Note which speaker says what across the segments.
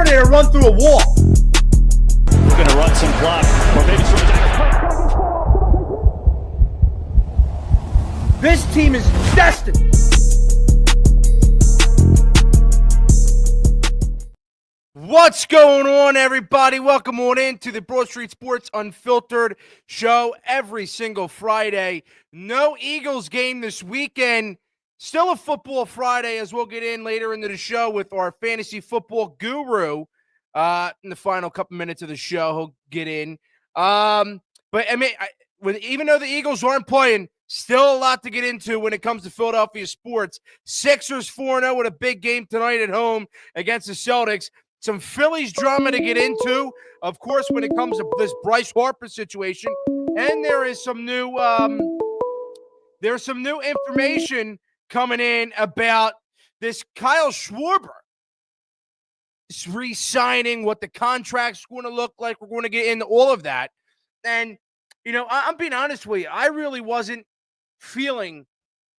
Speaker 1: Terminator run through a wall.
Speaker 2: We're going to run some clock. Or maybe
Speaker 1: This team is destined. What's going on, everybody? Welcome on into the Broad Street Sports Unfiltered show every single Friday. No Eagles game this weekend. Still a football Friday, as we'll get in later into the show with our fantasy football guru. In the final couple minutes of the show, he'll get in. But I mean, even though the Eagles aren't playing, still a lot to get into when it comes to Philadelphia sports. Sixers 4-0 with a big game tonight at home against the Celtics. Some Phillies drama to get into, of course, when it comes to this Bryce Harper situation. And there is some new there's some new information coming in about this Kyle Schwarber resigning, what the contract's going to look like. We're going to get into all of that. And, you know, I'm being honest with you. I really wasn't feeling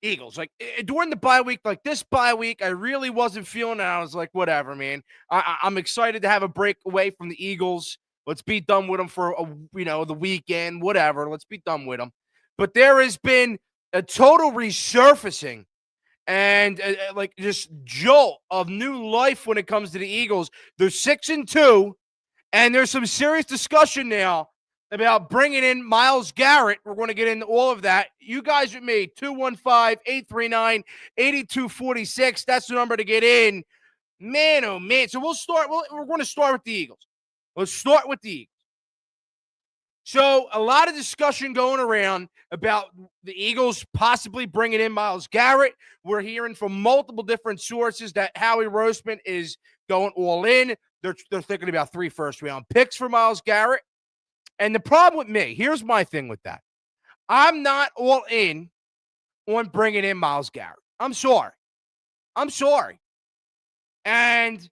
Speaker 1: Eagles. Like, during the bye week, like this bye week, I really wasn't feeling it. I was like, whatever, man. I'm excited to have a break away from the Eagles. Let's be done with them for, the weekend, whatever. Let's be done with them. But there has been a total resurfacing and like just jolt of new life when it comes to the Eagles. They're 6-2, and there's some serious discussion now about bringing in Myles Garrett. We're going to get into all of that. You guys with me, 215-839-8246. That's the number to get in. Man, oh, man. So we're going to start with the Eagles. Let's start with the Eagles. So a lot of discussion going around about the Eagles possibly bringing in Myles Garrett. We're hearing from multiple different sources that Howie Roseman is going all in. They're thinking about 3 first-round picks for Myles Garrett. And the problem with me, here's my thing with that. I'm not all in on bringing in Myles Garrett. I'm sorry. And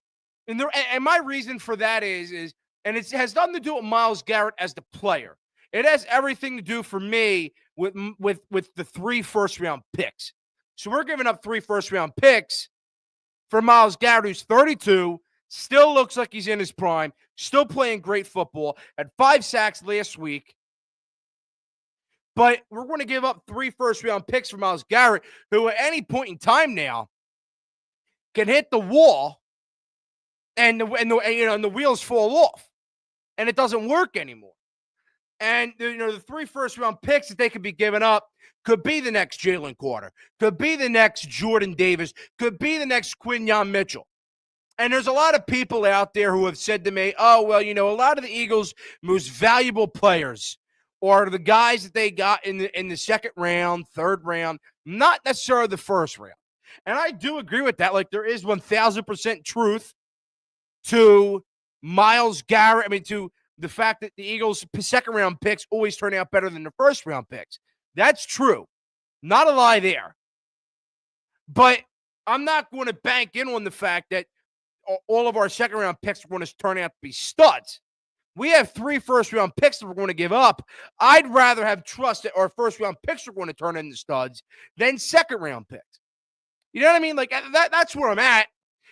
Speaker 1: my reason for that is and it has nothing to do with Myles Garrett as the player. It has everything to do for me with the 3 first-round picks. So we're giving up 3 first-round picks for Myles Garrett, who's 32, still looks like he's in his prime, still playing great football, had 5 sacks last week. But we're going to give up 3 first-round picks for Myles Garrett, who at any point in time now can hit the wall and the wheels fall off. And it doesn't work anymore. And, the 3 first-round picks that they could be giving up could be the next Jalen Carter, could be the next Jordan Davis, could be the next Quinyon Mitchell. And there's a lot of people out there who have said to me, oh, well, a lot of the Eagles' most valuable players are the guys that they got in the second round, third round, not necessarily the first round. And I do agree with that. Like, there is 1,000% truth to Myles Garrett, to the fact that the Eagles' second-round picks always turn out better than the first-round picks. That's true. Not a lie there. But I'm not going to bank in on the fact that all of our second-round picks are going to turn out to be studs. We have 3 first-round picks that we're going to give up. I'd rather have trust that our first-round picks are going to turn into studs than second-round picks. You know what I mean? Like, that's where I'm at.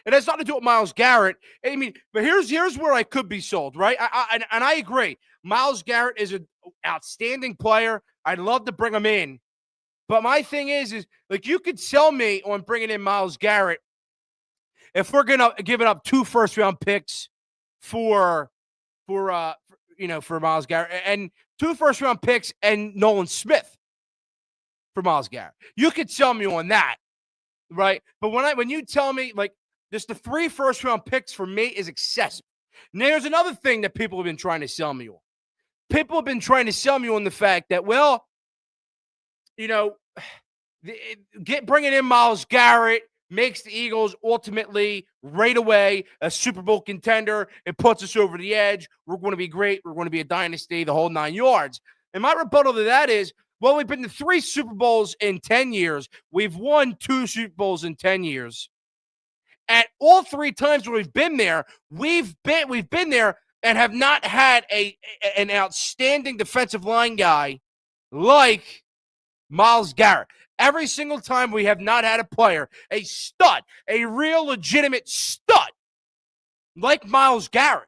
Speaker 1: It has nothing to do with Myles Garrett. But here's where I could be sold, right? I agree. Myles Garrett is an outstanding player. I'd love to bring him in. But my thing is like, you could sell me on bringing in Myles Garrett if we're going to give up 2 first-round picks for Myles Garrett and 2 first-round picks and Nolan Smith for Myles Garrett. You could sell me on that, right? But when you tell me, like, just the 3 first-round picks for me is excessive. Now, there's another thing that people have been trying to sell me on. People have been trying to sell me on the fact that, well, bringing in Myles Garrett makes the Eagles ultimately right away a Super Bowl contender. It puts us over the edge. We're going to be great. We're going to be a dynasty, the whole 9 yards. And my rebuttal to that is, well, we've been to 3 Super Bowls in 10 years. We've won 2 Super Bowls in 10 years. At all 3 times where we've been there, we've been there and have not had an outstanding defensive line guy like Myles Garrett. Every single time we have not had a player, a stud, a real legitimate stud like Myles Garrett.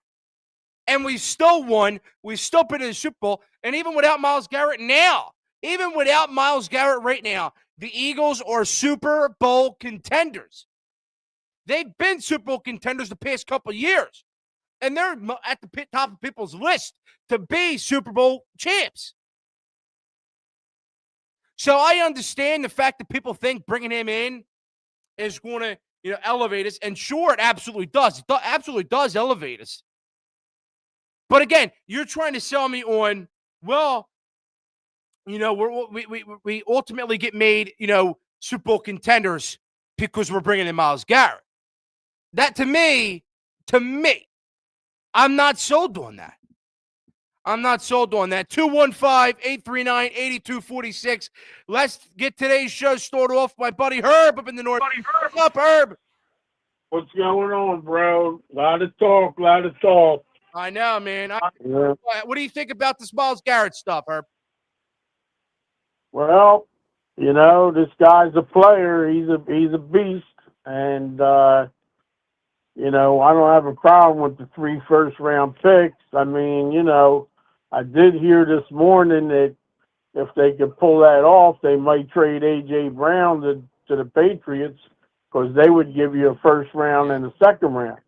Speaker 1: And we still won. We still been in the Super Bowl. And even without Myles Garrett now, even without Myles Garrett right now, the Eagles are Super Bowl contenders. They've been Super Bowl contenders the past couple of years. And they're at the top of people's list to be Super Bowl champs. So I understand the fact that people think bringing him in is going to, elevate us. And sure, it absolutely does. It absolutely does elevate us. But again, you're trying to sell me on, well, we ultimately get made, Super Bowl contenders because we're bringing in Myles Garrett. That to me, I'm not sold on that. 215-839-8246. Let's get today's show started off. My buddy Herb up in the north. What's up, Herb?
Speaker 3: What's going on, bro? Lot of talk.
Speaker 1: I know, man. What do you think about this Myles Garrett stuff, Herb?
Speaker 3: Well, this guy's a player. He's a beast, and I don't have a problem with the 3 first-round picks. I mean, I did hear this morning that if they could pull that off, they might trade A.J. Brown to the Patriots because they would give you a first round and a second round.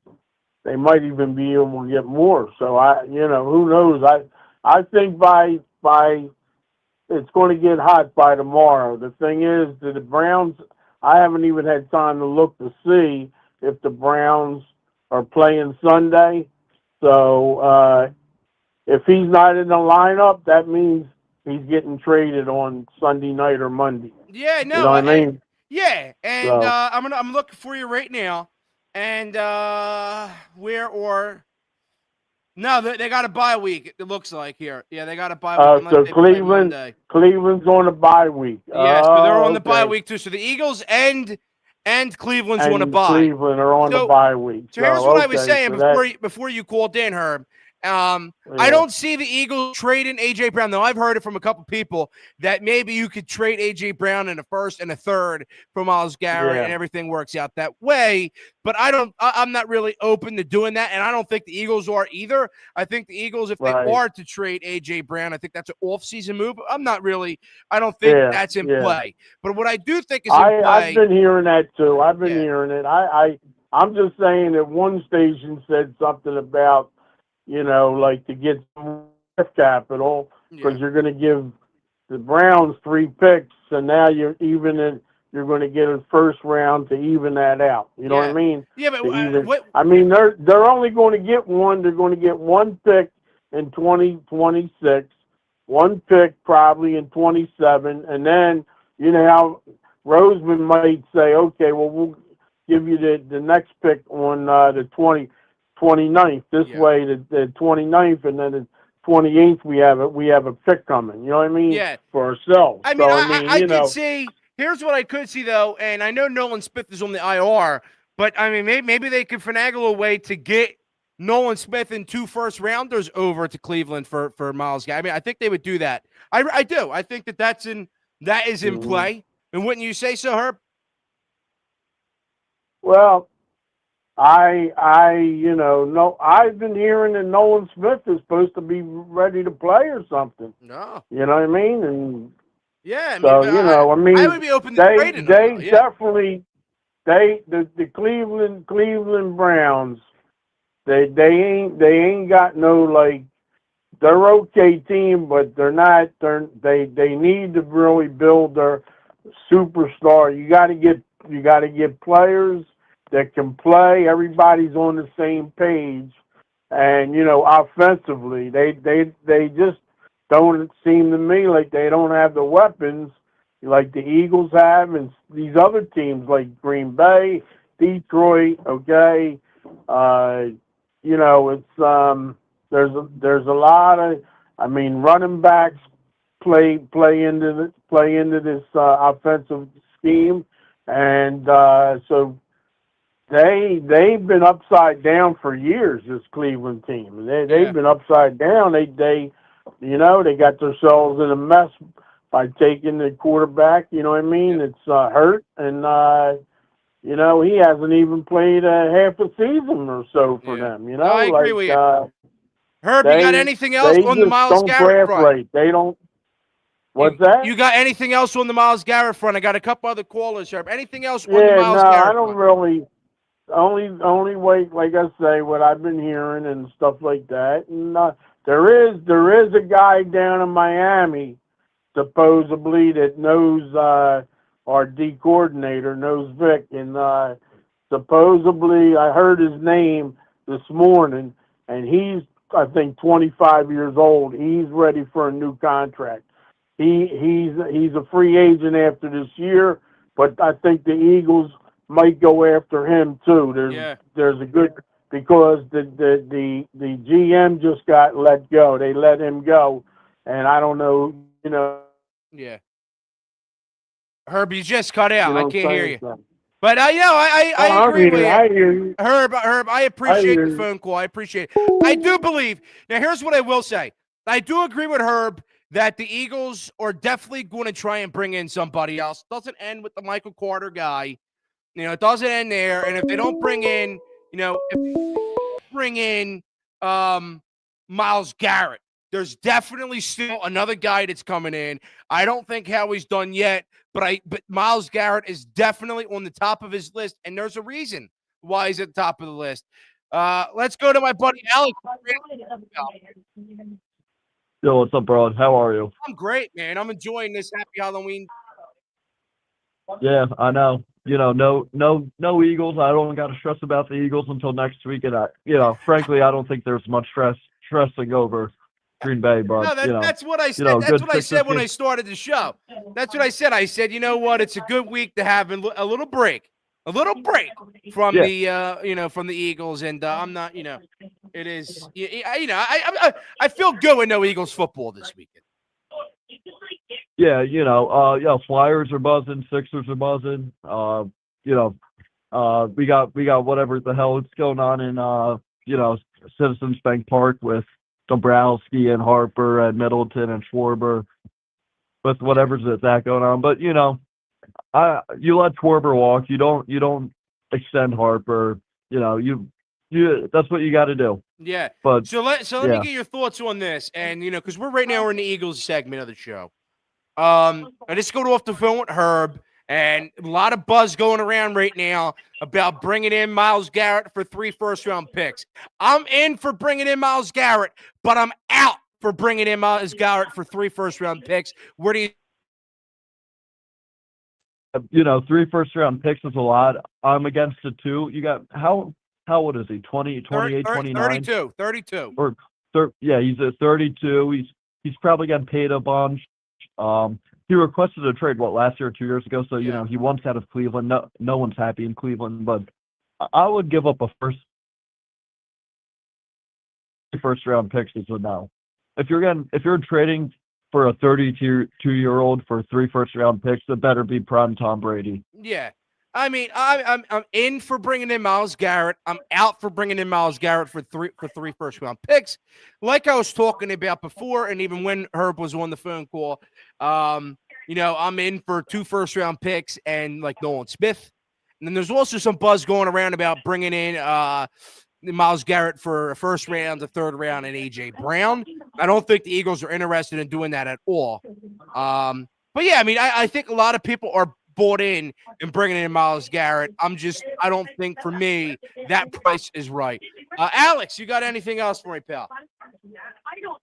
Speaker 3: They might even be able to get more. So, who knows? I think by it's going to get hot by tomorrow. The thing is, the Browns, I haven't even had time to look to see if the Browns are playing Sunday. So, if he's not in the lineup, that means he's getting traded on Sunday night or Monday.
Speaker 1: Yeah, no.
Speaker 3: You know what I mean?
Speaker 1: Yeah, and
Speaker 3: So.
Speaker 1: I'm looking for you right now. And they got a bye week, it looks like here. Yeah, they got a bye week.
Speaker 3: So Cleveland's on a bye week.
Speaker 1: Yeah, so they're on the bye week too. So the Eagles and Cleveland's on a bye.
Speaker 3: Cleveland are on the bye week.
Speaker 1: So here's what I was saying before you called in, Herb. I don't see the Eagles trading A.J. Brown. Though I've heard it from a couple people that maybe you could trade A.J. Brown in a first and a third for Myles Garrett and everything works out that way. But I'm not really open to doing that, and I don't think the Eagles are either. I think the Eagles, if they are to trade A.J. Brown, I think that's an off-season move. I don't think that's in play. But what I do think is in play.
Speaker 3: I've been hearing that too. I've been hearing it. I'm just saying that one station said something about, like to get some draft capital because you're going to give the Browns 3 picks, and now you're going to get a first round to even that out. You know what I mean?
Speaker 1: Yeah, but
Speaker 3: they're only going to get one. They're going to get 1 pick in 2026, 1 pick probably in 27, and then how Roseman might say, okay, well we'll give you the next pick on the 29th. This way, the 29th, and then the 28th, we have a pick coming. You know what I mean?
Speaker 1: Yeah.
Speaker 3: For ourselves.
Speaker 1: I could see. Here's what I could see though, and I know Nolan Smith is on the IR, but I mean maybe they could finagle a way to get Nolan Smith and 2 first rounders over to Cleveland for Myles Garrett. I mean, I think they would do that. I do. I think that is in play. And wouldn't you say so, Herb?
Speaker 3: Well, I've been hearing that Nolan Smith is supposed to be ready to play or something.
Speaker 1: No.
Speaker 3: You know what I mean? And
Speaker 1: yeah,
Speaker 3: I
Speaker 1: would be open to trading them.
Speaker 3: Definitely, the Cleveland Browns, they ain't got no they're okay team, but they need to really build their superstar. You got to get players that can play. Everybody's on the same page, and offensively, they just don't seem to me like they don't have the weapons like the Eagles have, and these other teams like Green Bay, Detroit. Okay, it's there's a lot of running backs play into this offensive scheme, and so. They've been upside down for years. This Cleveland team, they've been upside down. They got themselves in a mess by taking the quarterback. You know what I mean? It's hurt, and you know, he hasn't even played a half a season or so for them. You know,
Speaker 1: I agree with you. Herb, you got
Speaker 3: they
Speaker 1: anything else on the
Speaker 3: just
Speaker 1: Myles
Speaker 3: don't
Speaker 1: Garrett
Speaker 3: draft
Speaker 1: front?
Speaker 3: right. They don't. What's that?
Speaker 1: You got anything else on the Myles Garrett front? I got a couple other callers, Herb. Anything else on the
Speaker 3: Yeah,
Speaker 1: Myles
Speaker 3: no,
Speaker 1: Garrett
Speaker 3: I don't
Speaker 1: front?
Speaker 3: really. Only way, like I say, what I've been hearing and stuff like that. And there is a guy down in Miami, supposedly, that knows our D coordinator, knows Vic, and supposedly I heard his name this morning, and he's, I think, 25 years old. He's ready for a new contract. He's a free agent after this year, but I think the Eagles might go after him too. There's a good, because the GM just got let go. They let him go, and I don't know, you know.
Speaker 1: Yeah. Herb, you just cut out. I can't hear you.
Speaker 3: So.
Speaker 1: But I agree with you.
Speaker 3: I hear you.
Speaker 1: Herb, I appreciate the phone call. I appreciate it. I do believe. Now, here's what I will say. I do agree with Herb that the Eagles are definitely going to try and bring in somebody else. Doesn't end with the Michael Carter guy. You know, it doesn't end there. And if they don't bring in, Myles Garrett, there's definitely still another guy that's coming in. I don't think Howie's done yet, but Myles Garrett is definitely on the top of his list, and there's a reason why he's at the top of the list. Let's go to my buddy Alex.
Speaker 4: Yo, what's up, bro? How are you?
Speaker 1: I'm great, man. I'm enjoying this. Happy Halloween.
Speaker 4: Yeah, I know. You know, no Eagles. I don't got to stress about the Eagles until next week, and frankly, I don't think there's much stressing over Green Bay. But
Speaker 1: no, that's what I said. That's what I said when I started the show. That's what I said. I said, you know what? It's a good week to have a little break, from from the Eagles, and I'm not, it is, I feel good with no Eagles football this weekend.
Speaker 4: Yeah, Flyers are buzzing, Sixers are buzzing. We got whatever the hell is going on in Citizens Bank Park with Dombrowski and Harper and Middleton and Schwarber, with whatever's that going on. But you let Schwarber walk. You don't extend Harper. That's what you got to do.
Speaker 1: Yeah.
Speaker 4: But
Speaker 1: so let me get your thoughts on this, and because we're in the Eagles segment of the show. I just got off the phone with Herb, and a lot of buzz going around right now about bringing in Myles Garrett for 3 first-round picks. I'm in for bringing in Myles Garrett, but I'm out for bringing in Myles Garrett for 3 first-round picks. Where do you?
Speaker 4: 3 first-round picks is a lot. I'm against the 2. You got how old is he? 20, 28, 29?
Speaker 1: 32.
Speaker 4: Yeah, he's at 32. He's probably getting paid a bunch. He requested a trade last year or 2 years ago, so he wants out of Cleveland. No one's happy in Cleveland, but I would give up a first round picks is a no. If you're trading for a 32-year-old for 3 first round picks, it better be prime Tom Brady.
Speaker 1: Yeah. I mean, I'm in for bringing in Myles Garrett. I'm out for bringing in Myles Garrett for three first-round picks. Like I was talking about before, and even when Herb was on the phone call, I'm in for 2 first-round picks and like Nolan Smith. And then there's also some buzz going around about bringing in Myles Garrett for a first round, a third round, and A.J. Brown. I don't think the Eagles are interested in doing that at all. But yeah, I mean, I think a lot of people are bought in and bringing in Myles Garrett. I don't think for me that price is right. Alex, you got anything else for me, pal?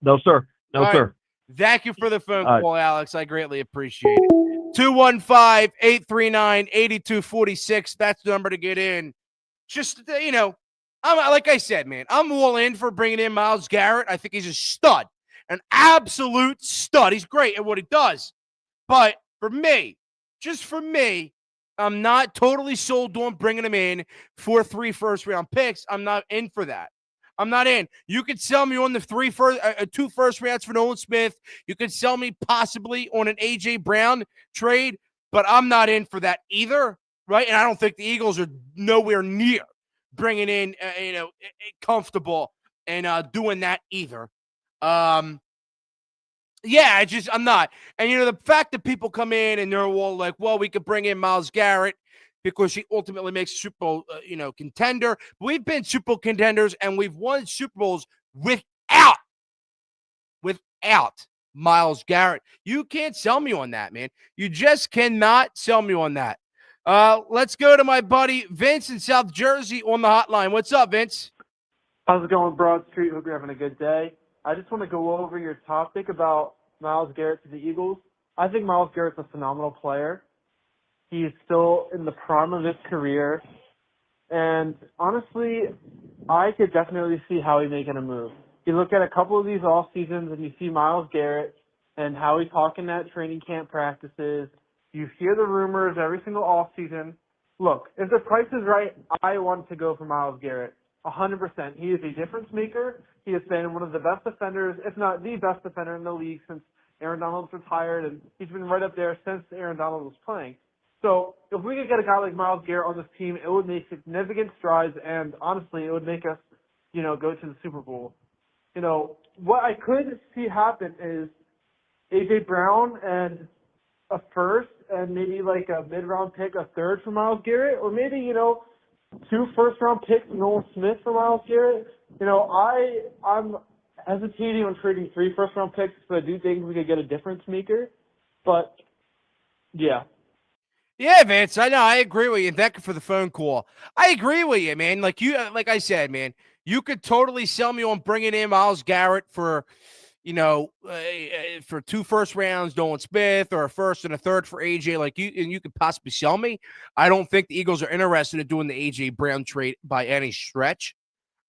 Speaker 4: No, sir. No, sir.
Speaker 1: Thank you for the phone call, Alex. I greatly appreciate it. 215-839-8246. That's the number to get in. Just, I'm like I said, man, I'm all in for bringing in Myles Garrett. I think he's a stud, an absolute stud. He's great at what he does. But for me, just for me, I'm not totally sold on bringing him in for 3 first-round picks. I'm not in for that. I'm not in. You could sell me on the 2 first rounds for Nolan Smith. You could sell me possibly on an A.J. Brown trade, but I'm not in for that either, right? And I don't think the Eagles are nowhere near bringing in, comfortable and doing that either. Yeah, I'm not. And, the fact that people come in and they're all like, well, we could bring in Myles Garrett, because she ultimately makes a Super Bowl, contender. We've been Super Bowl contenders, and we've won Super Bowls without Myles Garrett. You can't sell me on that, man. You just cannot sell me on that. Let's go to my buddy Vince in South Jersey on the hotline. What's up, Vince?
Speaker 5: How's it going, Broad Street? Hope you're having a good day. I just want to go over your topic about Myles Garrett to the Eagles. I think Myles Garrett's a phenomenal player. He is still in the prime of his career. And honestly, I could definitely see how he's making a move. You look at a couple of these off seasons and you see Myles Garrett and how he's talking at training camp practices. You hear the rumors every single off season. Look, if the price is right, I want to go for Myles Garrett. 100%. He is a difference maker. He has been one of the best defenders, if not the best defender in the league since Aaron Donald's retired, and he's been right up there since Aaron Donald was playing. So if we could get a guy like Myles Garrett on this team, it would make significant strides, and honestly, it would make us, go to the Super Bowl. What I could see happen is A.J. Brown and a first and maybe like a mid-round pick, a third for Myles Garrett, or maybe, 2 first-round picks, Nolan Smith for Myles Garrett. I'm hesitating on trading 3 first-round picks, but I do think we could get a difference maker. But, yeah.
Speaker 1: Yeah, Vince, I know. I agree with you. Thank you for the phone call. I agree with you, man. Like I said, man, you could totally sell me on bringing in Myles Garrett for, for 2 first rounds, Nolan Smith, or a first and a third for AJ. And you could possibly sell me. I don't think the Eagles are interested in doing the AJ Brown trade by any stretch.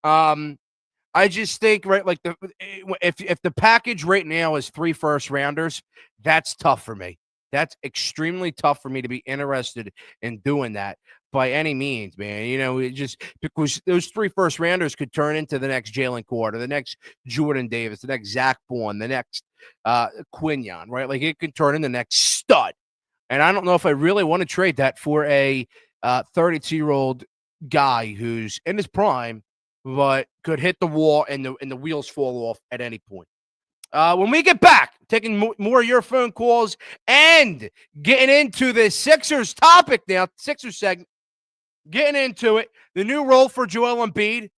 Speaker 1: I just think, right, like if the package right now is 3 first rounders, that's tough for me. That's extremely tough for me to be interested in doing that by any means, man. It just because those 3 first rounders could turn into the next Jalen Carter, the next Jordan Davis, the next Zach Bourne, the next Quinion, right? Like it could turn into the next stud. And I don't know if I really want to trade that for a 32-year-old guy who's in his prime, but could hit the wall and the wheels fall off at any point. When we get back, taking more of your phone calls and getting into the Sixers topic now, Sixers segment, getting into it, the new role for Joel Embiid,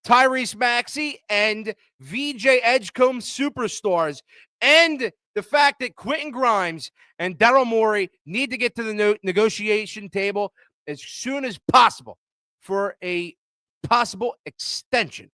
Speaker 1: Tyrese Maxey, and VJ Edgecombe superstars, and the fact that Quentin Grimes and Daryl Morey need to get to the negotiation table as soon as possible for a possible extension.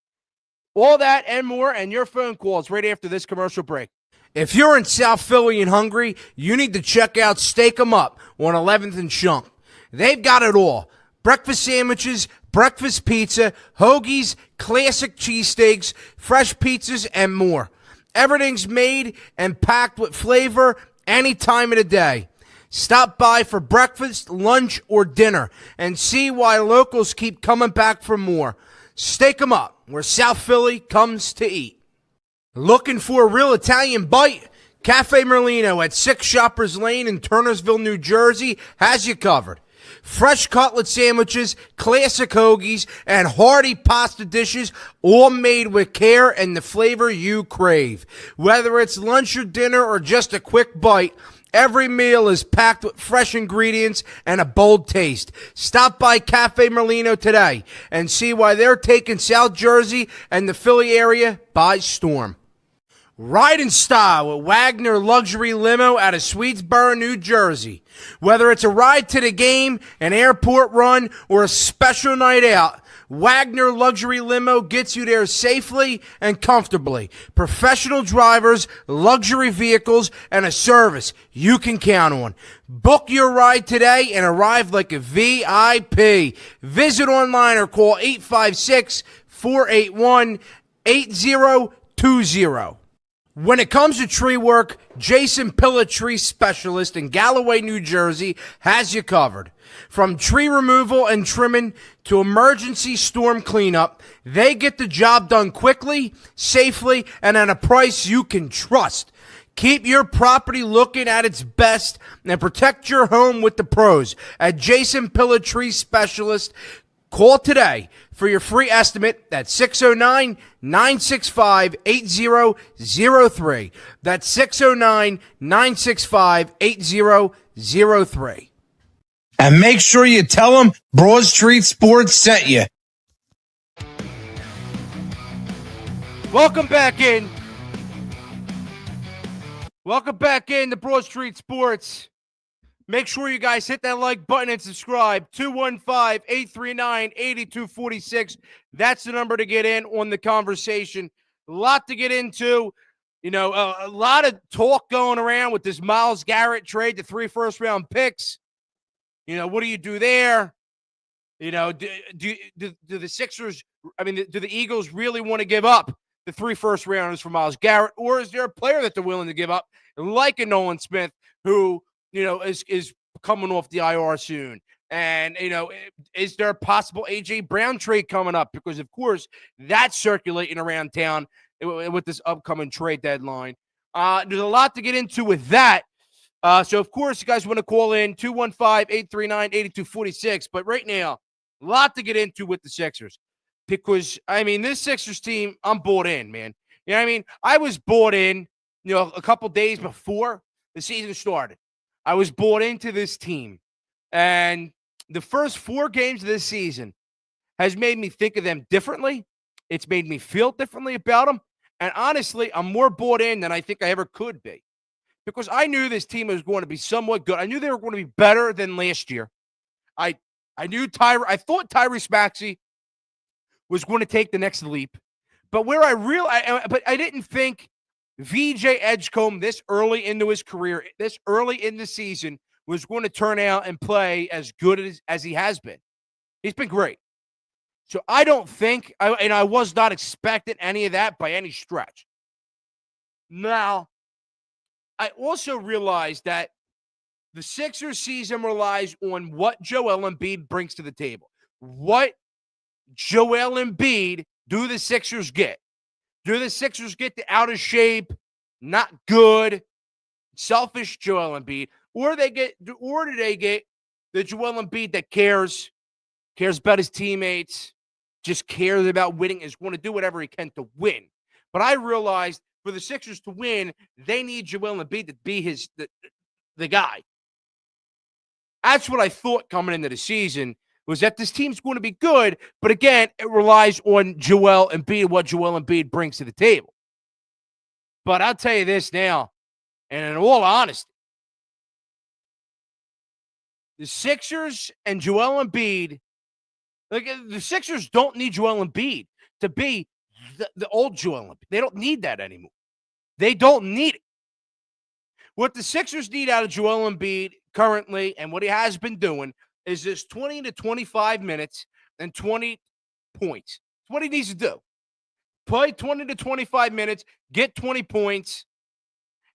Speaker 1: All that and more, and your phone calls right after this commercial break. If you're in South Philly and hungry, you need to check out Steak 'em Up on 11th and Shunk. They've got it all. Breakfast sandwiches, breakfast pizza, hoagies, classic cheesesteaks, fresh pizzas, and more. Everything's made and packed with flavor any time of the day. Stop by for breakfast, lunch, or dinner and see why locals keep coming back for more. Steak 'em Up, where South Philly comes to eat. Looking for a real Italian bite? Cafe Merlino at 6 Shoppers Lane in Turnersville, New Jersey has you covered. Fresh cutlet sandwiches, classic hoagies, and hearty pasta dishes, all made with care and the flavor you crave. Whether it's lunch or dinner or just a quick bite, every meal is packed with fresh ingredients and a bold taste. Stop by Cafe Merlino today and see why they're taking South Jersey and the Philly area by storm. Ride in style with Wagner Luxury Limo out of Swedesboro, New Jersey. Whether it's a ride to the game, an airport run, or a special night out, Wagner Luxury Limo gets you there safely and comfortably. Professional drivers, luxury vehicles, and a service you can count on. Book your ride today and arrive like a VIP. Visit online or call 856-481-8020. When it comes to tree work, Jason Pillar Tree Specialist in Galloway, New Jersey has you covered. From tree removal and trimming to emergency storm cleanup, they get the job done quickly, safely, and at a price you can trust. Keep your property looking at its best and protect your home with the pros at Jason Pillar Tree Specialist. Call today for your free estimate at 609-965-8003. That's 609-965-8003.
Speaker 6: And make sure you tell them Broad Street Sports sent you.
Speaker 1: Welcome back in. Welcome back in to Broad Street Sports. Make sure you guys hit that like button and subscribe. 215-839-8246. That's the number to get in on the conversation. A lot to get into. You know, a lot of talk going around with this Myles Garrett trade, the 3 first-round picks. You know, what do you do there? You know, do the Sixers, do the Eagles really want to give up the 3 first-rounders for Myles Garrett? Or is there a player that they're willing to give up, like a Nolan Smith, who, you know, is coming off the IR soon? And, you know, is there a possible A.J. Brown trade coming up? Because, of course, that's circulating around town with this upcoming trade deadline. There's a lot to get into with that. So, of course, you guys want to call in 215-839-8246. But right now, a lot to get into with the Sixers. Because, I mean, this Sixers team, I'm bought in, man. You know what I mean? I was bought in, you know, a couple days before the season started. I was bought into this team. And the first 4 games of this season has made me think of them differently. It's made me feel differently about them. And honestly, I'm more bought in than I think I ever could be. Because I knew this team was going to be somewhat good. I knew they were going to be better than last year. I thought Tyrese Maxey was going to take the next leap. But but I didn't think VJ Edgecombe this early into his career, this early in the season, was going to turn out and play as good as he has been. He's been great. So I don't think, I was not expecting any of that by any stretch. Now, I also realized that the Sixers season relies on what Joel Embiid brings to the table. What Joel Embiid do the Sixers get? Do the Sixers get the out of shape, not good, selfish Joel Embiid, or do they get the Joel Embiid that cares about his teammates, just cares about winning, is going to do whatever he can to win? But I realized for the Sixers to win, they need Joel Embiid to be the guy. That's what I thought coming into the season, was that this team's going to be good, but again, it relies on Joel Embiid, what Joel Embiid brings to the table. But I'll tell you this now, and in all honesty, the Sixers and Joel Embiid, like, the Sixers don't need Joel Embiid to be the old Joel Embiid. They don't need that anymore. They don't need it. What the Sixers need out of Joel Embiid currently, and what he has been doing, is this 20 to 25 minutes and 20 points. That's what he needs to do. Play 20 to 25 minutes, get 20 points,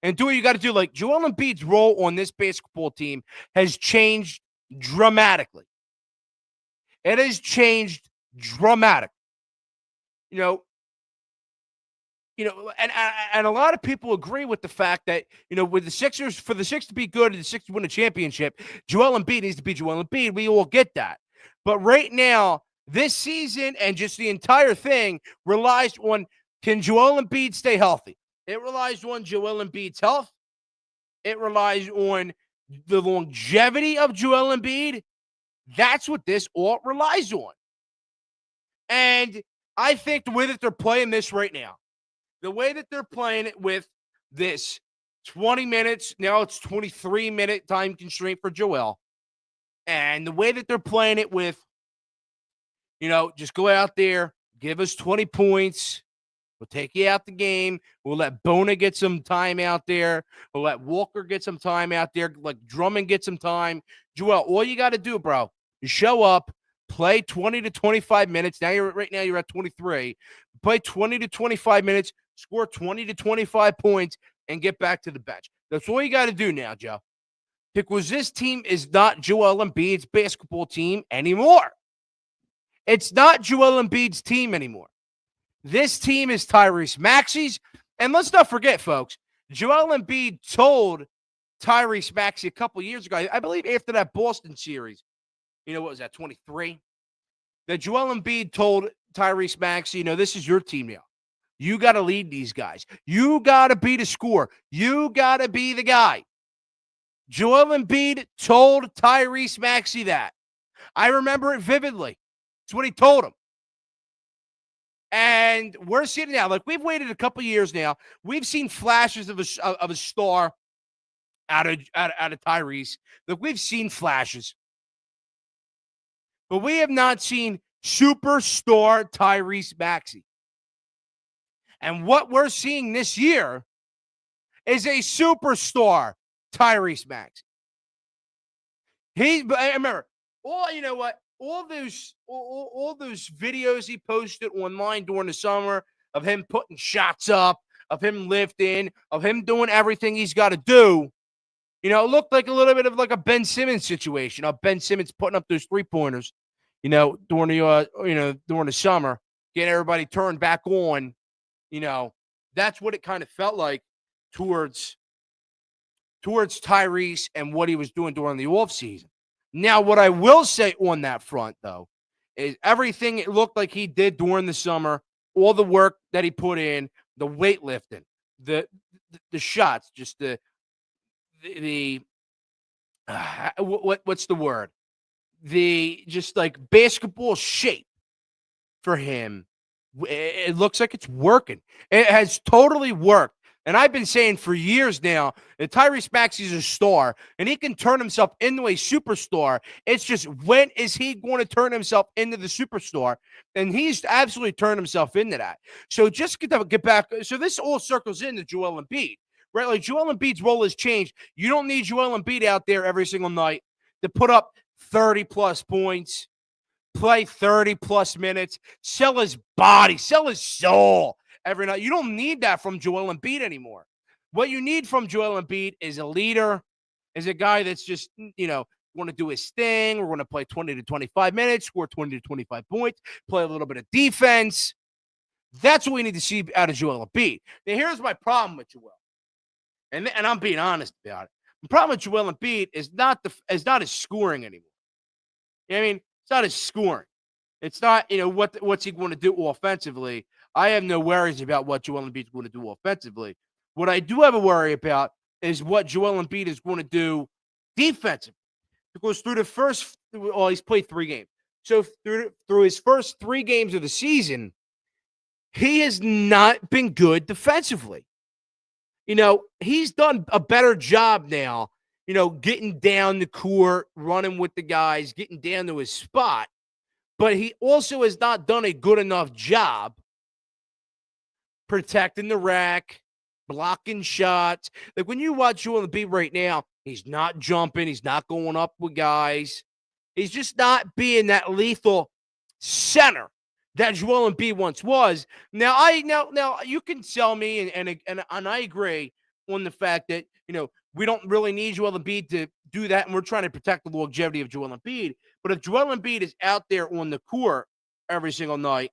Speaker 1: and do what you got to do. Like, Joel Embiid's role on this basketball team has changed dramatically. It has changed dramatically. You know, and a lot of people agree with the fact that, you know, with the Sixers, for the Sixers to be good and the Sixers to win a championship, Joel Embiid needs to be Joel Embiid. We all get that. But right now, this season and just the entire thing relies on, can Joel Embiid stay healthy? It relies on Joel Embiid's health. It relies on the longevity of Joel Embiid. That's what this all relies on. And I think the way that they're playing this right now, the way that they're playing it with this 20 minutes, now it's 23-minute time constraint for Joel, and the way that they're playing it with, you know, just go out there, give us 20 points, we'll take you out the game, we'll let Bona get some time out there, we'll let Walker get some time out there, let Drummond get some time. Joel, all you got to do, bro, is show up, play 20 to 25 minutes. Right now you're at 23. Play 20 to 25 minutes, score 20 to 25 points, and get back to the bench. That's all you got to do now, Joe. Because this team is not Joel Embiid's basketball team anymore. It's not Joel Embiid's team anymore. This team is Tyrese Maxey's. And let's not forget, folks, Joel Embiid told Tyrese Maxey a couple years ago, I believe after that Boston series, you know, what was that, 23? That Joel Embiid told Tyrese Maxey, you know, this is your team now. You got to lead these guys. You got to be the scorer. You got to be the guy. Joel Embiid told Tyrese Maxey that. I remember it vividly. It's what he told him. And we're seeing it now. Like, we've waited a couple years now. We've seen flashes of a star out of Tyrese. Look, we've seen flashes. But we have not seen superstar Tyrese Maxey. And what we're seeing this year is a superstar Tyrese Maxey. Remember, all those videos he posted online during the summer of him putting shots up, of him lifting, of him doing everything he's got to do, it looked like a little bit of like a Ben Simmons situation. Ben Simmons putting up those 3-pointers, during the summer, getting everybody turned back on. That's what it kind of felt like towards Tyrese and what he was doing during the offseason. Now, what I will say on that front, though, is everything it looked like he did during the summer, all the work that he put in, the weightlifting, the shots, just what's the word? The just like basketball shape for him. It looks like it's working. It has totally worked. And I've been saying for years now that Tyrese Maxey's a star and he can turn himself into a superstar. It's just, when is he going to turn himself into the superstar? And he's absolutely turned himself into that. So just get back. So this all circles into Joel Embiid, right? Like, Joel Embiid's role has changed. You don't need Joel Embiid out there every single night to put up 30-plus points, play 30-plus minutes, sell his body, sell his soul every night. You don't need that from Joel Embiid anymore. What you need from Joel Embiid is a leader, is a guy that's just, want to do his thing. We're going to play 20 to 25 minutes, score 20 to 25 points, play a little bit of defense. That's what we need to see out of Joel Embiid. Now, here's my problem with Joel, and I'm being honest about it. The problem with Joel Embiid is not his scoring anymore. I mean, it's not his scoring. It's not, what's he going to do offensively. I have no worries about what Joel Embiid is going to do offensively. What I do have a worry about is what Joel Embiid is going to do defensively. Because he's played 3 games. So through his first 3 games of the season, he has not been good defensively. He's done a better job now, getting down the court, running with the guys, getting down to his spot. But he also has not done a good enough job protecting the rack, blocking shots. Like, when you watch Joel Embiid right now, he's not jumping. He's not going up with guys. He's just not being that lethal center that Joel Embiid once was. Now you can sell me, and I agree on the fact that, we don't really need Joel Embiid to do that, and we're trying to protect the longevity of Joel Embiid. But if Joel Embiid is out there on the court every single night,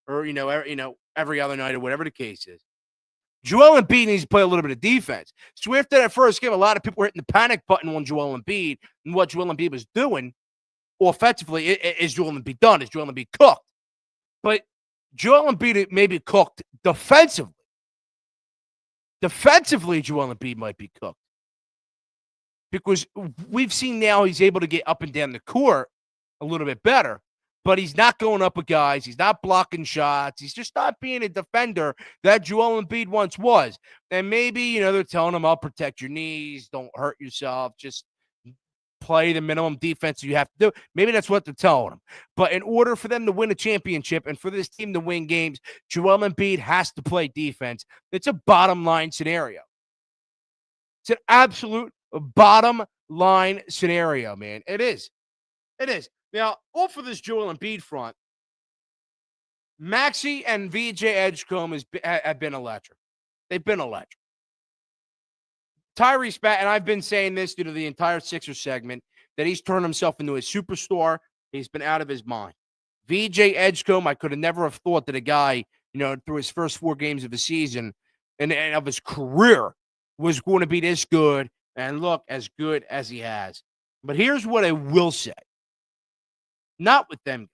Speaker 1: or every other night, or whatever the case is, Joel Embiid needs to play a little bit of defense. So after that first game, a lot of people were hitting the panic button on Joel Embiid and what Joel Embiid was doing offensively. Is Joel Embiid done? Is Joel Embiid cooked? But Joel Embiid may be cooked defensively. Defensively, Joel Embiid might be cooked. Because we've seen now he's able to get up and down the court a little bit better. But he's not going up with guys. He's not blocking shots. He's just not being a defender that Joel Embiid once was. And maybe, they're telling him, I'll protect your knees. Don't hurt yourself. Just play the minimum defense you have to do. Maybe that's what they're telling him. But in order for them to win a championship and for this team to win games, Joel Embiid has to play defense. It's a bottom line scenario. It's an absolute bottom line scenario, man. It is. It is. Now, off of this Joel Embiid front, Maxey and VJ Edgecombe have been electric. They've been electric. Tyrese, and I've been saying this due to the entire Sixers segment, that he's turned himself into a superstar. He's been out of his mind. VJ Edgecombe, I could have never have thought that a guy, through his first 4 games of the season and of his career was going to be this good and look as good as he has. But here's what I will say. Not with them,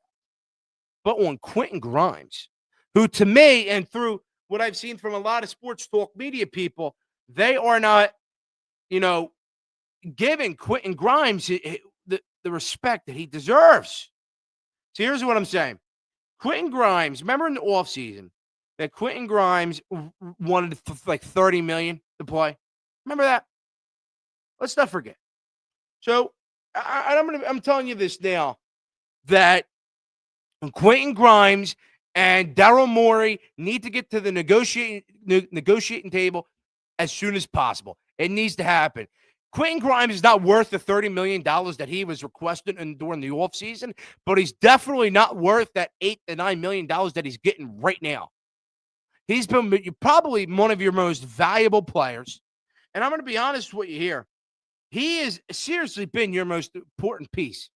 Speaker 1: but on Quentin Grimes, who to me, and through what I've seen from a lot of sports talk media people, they are not, giving Quentin Grimes the respect that he deserves. So here's what I'm saying. Quentin Grimes, remember in the offseason that Quentin Grimes wanted like $30 million to play? Remember that? Let's not forget. So I'm telling you this now, that Quentin Grimes and Daryl Morey need to get to the negotiating table as soon as possible. It needs to happen. Quentin Grimes is not worth the $30 million that he was requesting during the offseason, but he's definitely not worth that $8 to $9 million that he's getting right now. He's been probably one of your most valuable players. And I'm going to be honest with you here. He has seriously been your most important piece.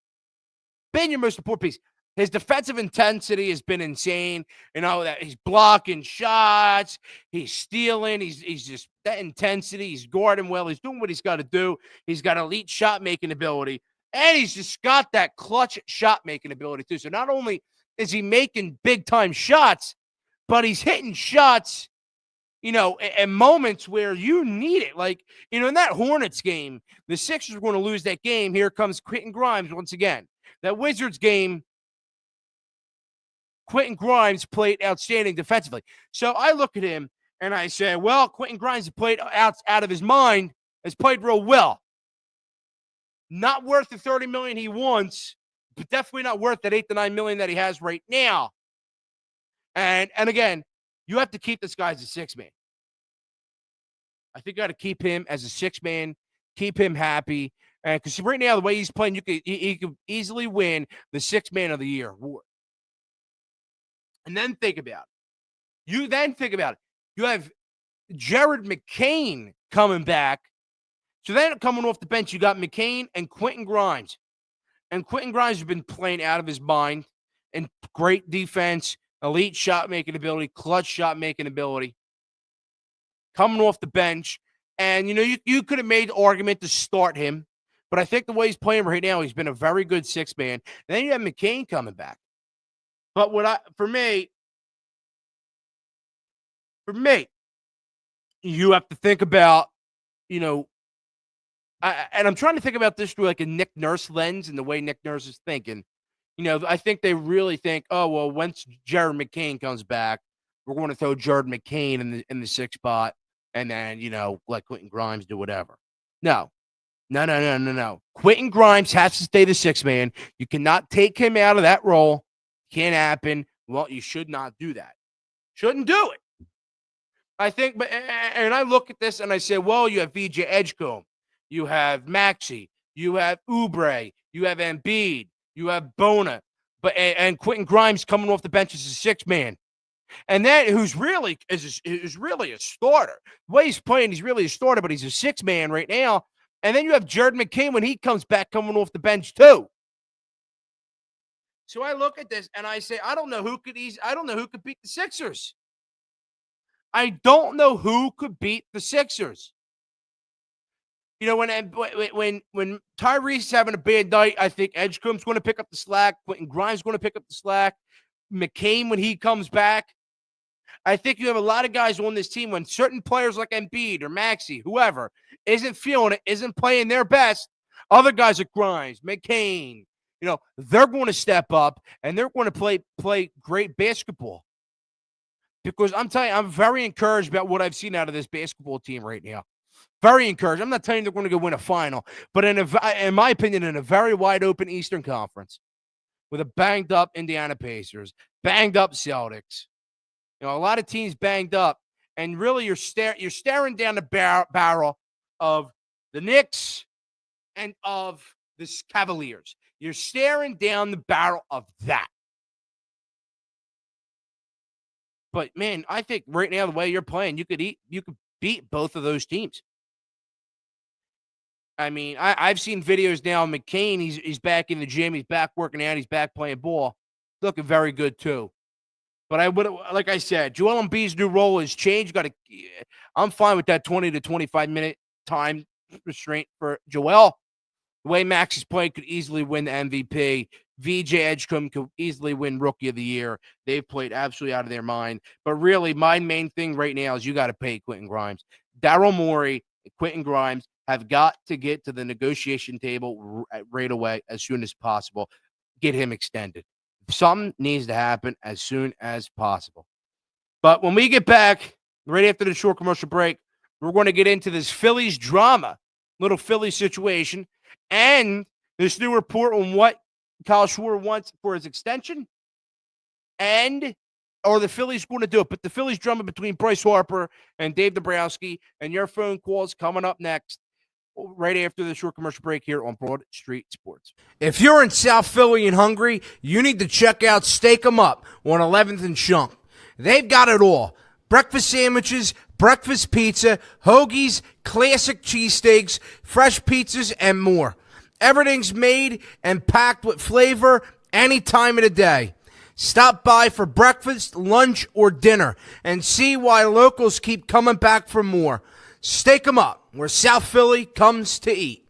Speaker 1: His defensive intensity has been insane. You know, that he's blocking shots, he's stealing, he's just that intensity, he's guarding well, he's doing what he's got to do. He's got elite shot making ability, and he's just got that clutch shot making ability too. So not only is he making big time shots, but he's hitting shots, you know, at moments where you need it. Like, you know, in that Hornets game, the Sixers were going to lose that game. Here comes Quentin Grimes once again. That Wizards game, Quentin Grimes played outstanding defensively. So I look at him and I say, well, Quentin Grimes has played out of his mind, has played real well. Not worth the $30 million he wants, but definitely not worth that $8 to $9 million that he has right now. And again, you have to keep this guy as a six-man. I think you got to keep him as a six-man, keep him happy. And because right now, the way he's playing, he could easily win the six-man of the year award. And then think about it. You have Jared McCain coming back. So then coming off the bench, you got McCain and Quentin Grimes. And Quentin Grimes has been playing out of his mind, and great defense, elite shot-making ability, clutch shot-making ability. Coming off the bench. And, you know, you could have made the argument to start him. But I think the way he's playing right now, he's been a very good six-man. And then you have McCain coming back. But for me, you have to think about, you know, and I'm trying to think about this through like a Nick Nurse lens and the way Nick Nurse is thinking. You know, I think they really think, oh, well, once Jared McCain comes back, we're going to throw Jared McCain in the sixth spot, and then, you know, let Quentin Grimes do whatever. No. Quentin Grimes has to stay the sixth man. You cannot take him out of that role. Can't happen. Well, you should not do that. Shouldn't do it. I think, and I look at this and I say, well, you have VJ Edgecombe, you have Maxey, you have Oubre, you have Embiid, you have Bona, and Quentin Grimes coming off the bench as a sixth man. And that who's really is really a starter. The way he's playing, he's really a starter, but he's a sixth man right now. And then you have Jared McCain when he comes back coming off the bench too. So I look at this and I say, I don't know who could beat the Sixers. I don't know who could beat the Sixers. You know, when Tyrese's having a bad night, I think Edgecombe's going to pick up the slack. Quentin Grimes is going to pick up the slack. McCain, when he comes back. I think you have a lot of guys on this team when certain players like Embiid or Maxey, whoever, isn't feeling it, isn't playing their best. Other guys like Grimes, McCain, you know, they're going to step up and they're going to play great basketball. Because I'm telling you, I'm very encouraged about what I've seen out of this basketball team right now. Very encouraged. I'm not telling you they're going to go win a final, but in my opinion, in a very wide open Eastern Conference with a banged up Indiana Pacers, banged up Celtics, you know, a lot of teams banged up, and really you're staring down the barrel of the Knicks and of the Cavaliers. You're staring down the barrel of that. But man, I think right now the way you're playing, you could beat both of those teams. I mean, I've seen videos now of McCain. He's back in the gym. He's back working out. He's back playing ball. Looking very good too. But like I said, Joel Embiid's new role has changed. I'm fine with that 20 to 25 minute time restraint for Joel. The way Max is playing could easily win the MVP. VJ Edgecombe could easily win Rookie of the Year. They've played absolutely out of their mind. But really, my main thing right now is you got to pay Quentin Grimes. Daryl Morey Quentin Grimes have got to get to the negotiation table right away as soon as possible. Get him extended. Something needs to happen as soon as possible. But when we get back, right after the short commercial break, we're going to get into this Phillies drama, little Phillies situation, and this new report on what Kyle Schwarber wants for his extension, or the Phillies going to do it. But the Phillies drama between Bryce Harper and Dave Dombrowski, and your phone calls coming up next, right after the short commercial break here on Broad Street Sports. If you're in South Philly and hungry, you need to check out Steak 'em Up on 11th and Shunk. They've got it all. Breakfast sandwiches, breakfast pizza, hoagies, classic cheesesteaks, fresh pizzas, and more. Everything's made and packed with flavor any time of the day. Stop by for breakfast, lunch, or dinner and see why locals keep coming back for more. Steak 'em Up, where South Philly comes to eat.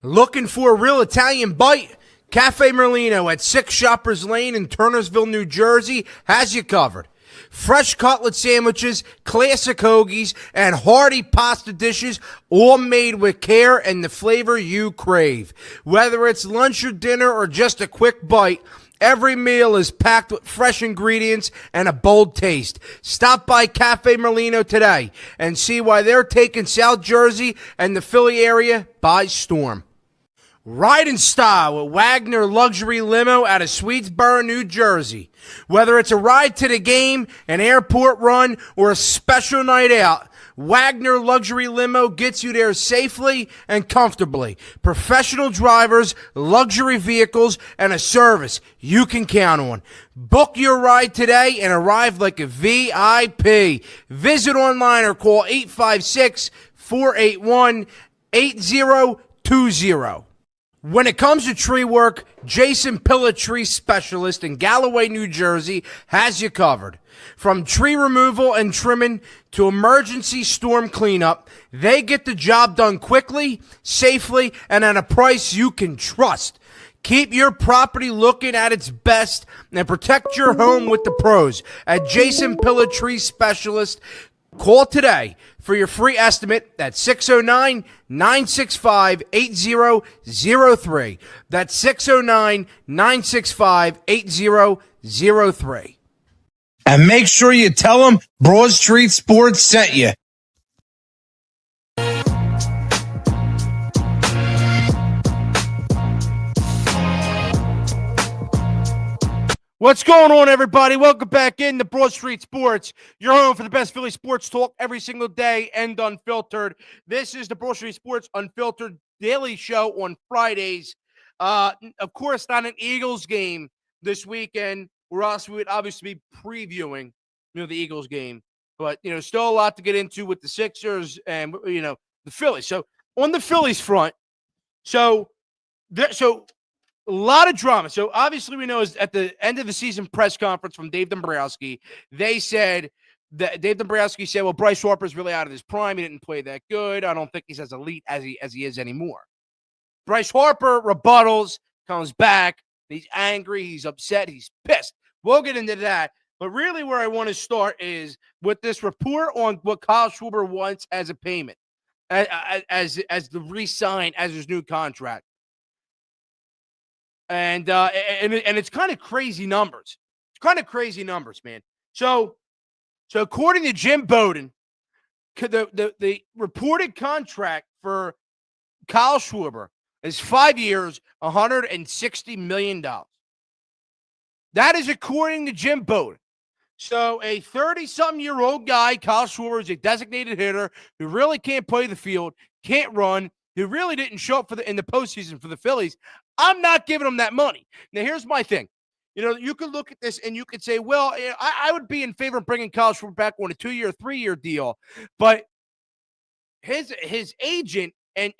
Speaker 1: Looking for a real Italian bite? Cafe Merlino at 6 Shoppers Lane in Turnersville, New Jersey has you covered. Fresh cutlet sandwiches, classic hoagies, and hearty pasta dishes, all made with care and the flavor you crave. Whether it's lunch or dinner or just a quick bite, every meal is packed with fresh ingredients and a bold taste. Stop by Cafe Merlino today and see why they're taking South Jersey and the Philly area by storm. Ride in style with Wagner Luxury Limo out of Swedesboro, New Jersey. Whether it's a ride to the game, an airport run, or a special night out, Wagner Luxury Limo gets you there safely and comfortably. Professional drivers, luxury vehicles, and a service you can count on. Book your ride today and arrive like a VIP. Visit online or call 856-481-8020. When it comes to tree work, Jason Pilla Tree Specialist in Galloway, New Jersey has you covered. From tree removal and trimming to emergency storm cleanup, they get the job done quickly, safely, and at a price you can trust. Keep your property looking at its best and protect your home with the pros at Jason Pilla Tree Specialist. Call today for your free estimate at 609-965-8003. That's 609-965-8003.
Speaker 6: And make sure you tell them Broad Street Sports sent you.
Speaker 1: What's going on, everybody? Welcome back into Broad Street Sports, your home for the best Philly sports talk every single day and unfiltered. This is the Broad Street Sports Unfiltered Daily Show on Fridays. Of course, not an Eagles game this weekend. We would obviously be previewing, the Eagles game. But, still a lot to get into with the Sixers and, the Phillies. So, on the Phillies front, a lot of drama. So, obviously, we know is at the end of the season press conference from Dave Dombrowski, they said that Dave Dombrowski said, well, Bryce Harper is really out of his prime. He didn't play that good. I don't think he's as elite as he is anymore. Bryce Harper rebuttals, comes back. He's angry. He's upset. He's pissed. We'll get into that. But really where I want to start is with this report on what Kyle Schwarber wants as a payment, as the re-sign, as his new contract. And it's kind of crazy numbers. It's kind of crazy numbers, man. So according to Jim Bowden, the reported contract for Kyle Schwarber is 5 years, $160 million. That is according to Jim Bowden. So a 30-something-year-old guy, Kyle Schwarber, is a designated hitter who really can't play the field, can't run, who really didn't show up in the postseason for the Phillies. I'm not giving him that money. Now, here's my thing. You could look at this and you could say, well, I would be in favor of bringing Kyle Schwarber back on a 2-year, 3-year deal. But his agent and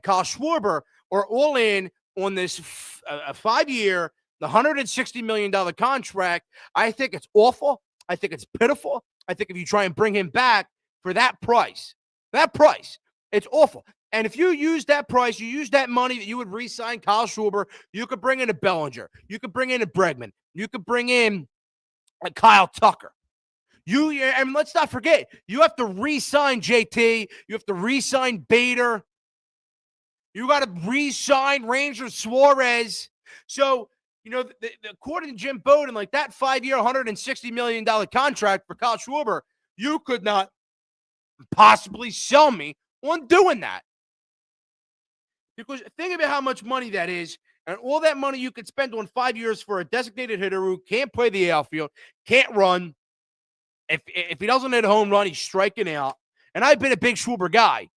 Speaker 1: Kyle Schwarber are all in on this 5-year, the $160 million contract. I think it's awful. I think it's pitiful. I think if you try and bring him back for that price, it's awful. And if you use that price, you use that money that you would re-sign Kyle Schwarber, you could bring in a Bellinger. You could bring in a Bregman. You could bring in a Kyle Tucker. And let's not forget, you have to re-sign JT. You have to re-sign Bader. You got to re-sign Ranger Suarez. So, according to Jim Bowden, like that 5-year, $160 million contract for Kyle Schwarber, you could not possibly sell me on doing that. Because think about how much money that is, and all that money you could spend on 5 years for a designated hitter who can't play the outfield, can't run. If he doesn't hit a home run, he's striking out. And I've been a big Schwarber guy.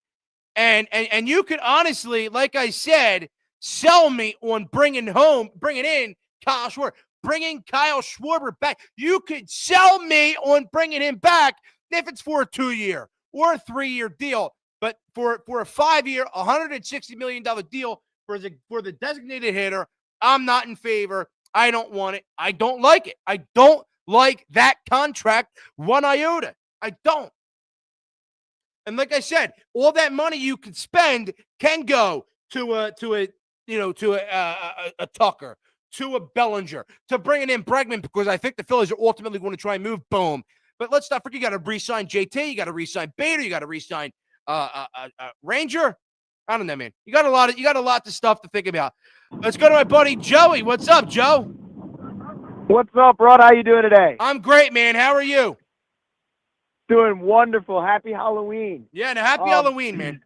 Speaker 1: And you could honestly, like I said, sell me on bringing in Kyle Schwarber, bringing Kyle Schwarber back. You could sell me on bringing him back if it's for a 2-year or a 3-year deal. But for a 5-year, $160 million deal for the designated hitter, I'm not in favor. I don't want it. I don't like it. I don't like that contract one iota. I don't. And like I said, all that money you could spend can go to a Tucker, to a Bellinger, to bringing in Bregman, because I think the Phillies are ultimately going to try and move Bohm. But let's not forget, you got to re-sign JT, you got to re-sign Bader, you got to re-sign Ranger. I don't know, man. You got a lot of stuff to think about. Let's go to my buddy Joey. What's up, Joe?
Speaker 7: What's up, Rod? How you doing today?
Speaker 1: I'm great, man. How are you?
Speaker 7: Doing wonderful. Happy Halloween.
Speaker 1: Yeah, and happy Halloween, man.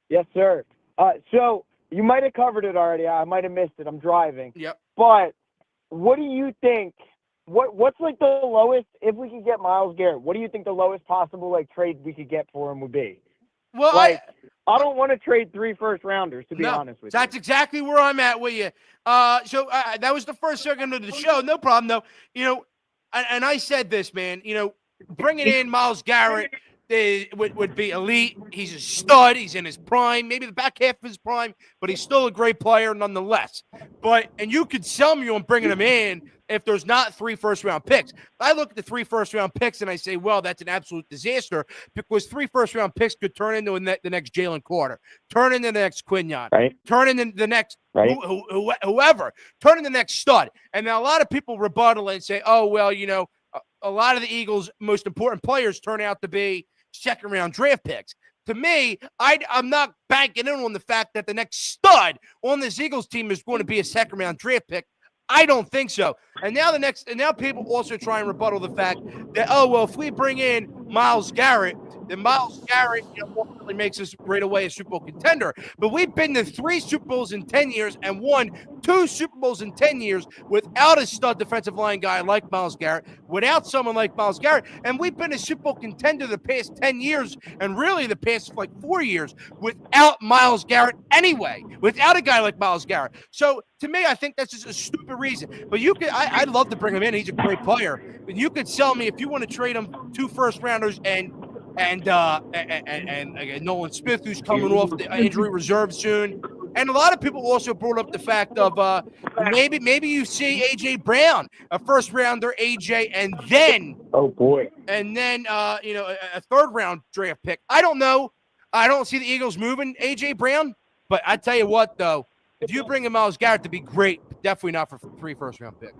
Speaker 7: Yes, sir. So you might have covered it already. I might have missed it. I'm driving.
Speaker 1: Yep.
Speaker 7: But what do you think? What's like the lowest, if we could get Myles Garrett, what do you think the lowest possible trade we could get for him would be?
Speaker 1: Well,
Speaker 7: I don't want to trade 3 first-rounders, to be honest with you.
Speaker 1: That's exactly where I'm at with you. So that was the first segment of the show. No problem, though. And I said this, man. Bringing in Myles Garrett would be elite. He's a stud. He's in his prime, maybe the back half of his prime, but he's still a great player nonetheless. And you could sell me on bringing him in if there's not 3 first-round picks. I look at the 3 first-round picks and I say, well, that's an absolute disaster, because 3 first-round picks could turn into the next Jalen Carter, turn into the next Quinyon,
Speaker 7: right?
Speaker 1: Turn into the next whoever, turn into the next stud. And now a lot of people rebuttal and say, oh, well, a lot of the Eagles' most important players turn out to be second-round draft picks. To me, I'm not banking in on the fact that the next stud on this Eagles team is going to be a second-round draft pick. I don't think so. And now people also try and rebuttal the fact that, oh, well, if we bring in Myles Garrett, then Myles Garrett ultimately makes us right away a Super Bowl contender. But we've been to 3 Super Bowls in 10 years and won 2 Super Bowls in 10 years without a stud defensive line guy like Myles Garrett, without someone like Myles Garrett. And we've been a Super Bowl contender the past 10 years and really the past 4 years without Myles Garrett anyway, without a guy like Myles Garrett. So to me, I think that's just a stupid reason. But I'd love to bring him in. He's a great player. But you could sell me if you want to trade him 2 first-rounders and Nolan Smith, who's coming off the injury reserve soon. And a lot of people also brought up the fact of maybe you see A.J. Brown, a first-rounder A.J., and then a third-round draft pick. I don't know. I don't see the Eagles moving A.J. Brown. But I tell you what, though, if you bring in Myles Garrett, to be great. Definitely not for 3 first-round picks.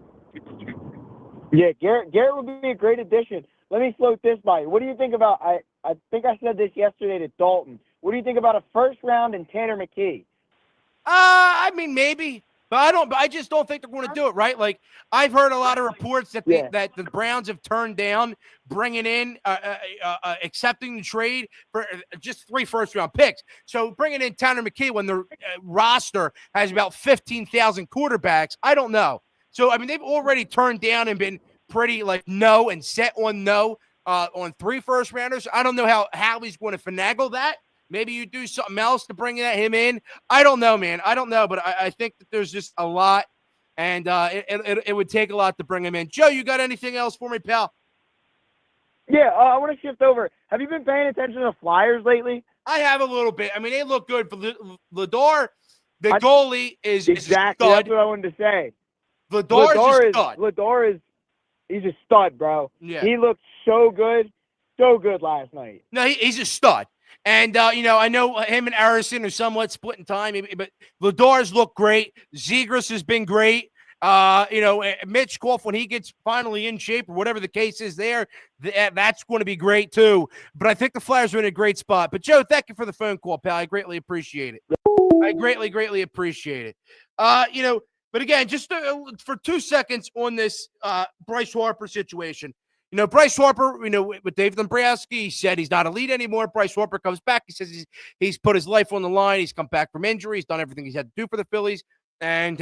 Speaker 7: Yeah, Garrett would be a great addition. Let me float this by you. What do you think about, I think I said this yesterday to Dalton. What do you think about a first round and Tanner McKee?
Speaker 1: I mean, maybe. But I just don't think they're going to do it, right? Like, I've heard a lot of reports that the Browns have turned down bringing in, accepting the trade for just 3 first-round picks. So bringing in Tanner McKee when their roster has about 15,000 quarterbacks, I don't know. So, I mean, they've already turned down and been pretty, no and set on no on 3 first-rounders. I don't know how he's going to finagle that. Maybe you do something else to bring him in. I don't know, man. I don't know, but I think that there's just a lot, and it would take a lot to bring him in. Joe, you got anything else for me, pal?
Speaker 7: Yeah, I want to shift over. Have you been paying attention to the Flyers lately?
Speaker 1: I have a little bit. I mean, they look good. Vladar, the goalie, is
Speaker 7: exactly. That's what I wanted to say.
Speaker 1: Vladar is a stud.
Speaker 7: Vladar he's a stud, bro.
Speaker 1: Yeah.
Speaker 7: He looked so good last night.
Speaker 1: No, he's a stud. And, I know him and Arison are somewhat split in time, but Vladar's looked great. Zegras has been great. Mitch Koff, when he gets finally in shape or whatever the case is there, that's going to be great too. But I think the Flyers are in a great spot. But Joe, thank you for the phone call, pal. I greatly appreciate it. I greatly appreciate it. But again, just for 2 seconds on this Bryce Harper situation. Bryce Harper, with Dave Dombrowski, he said he's not elite anymore. Bryce Harper comes back. He says he's put his life on the line. He's come back from injury. He's done everything he's had to do for the Phillies. And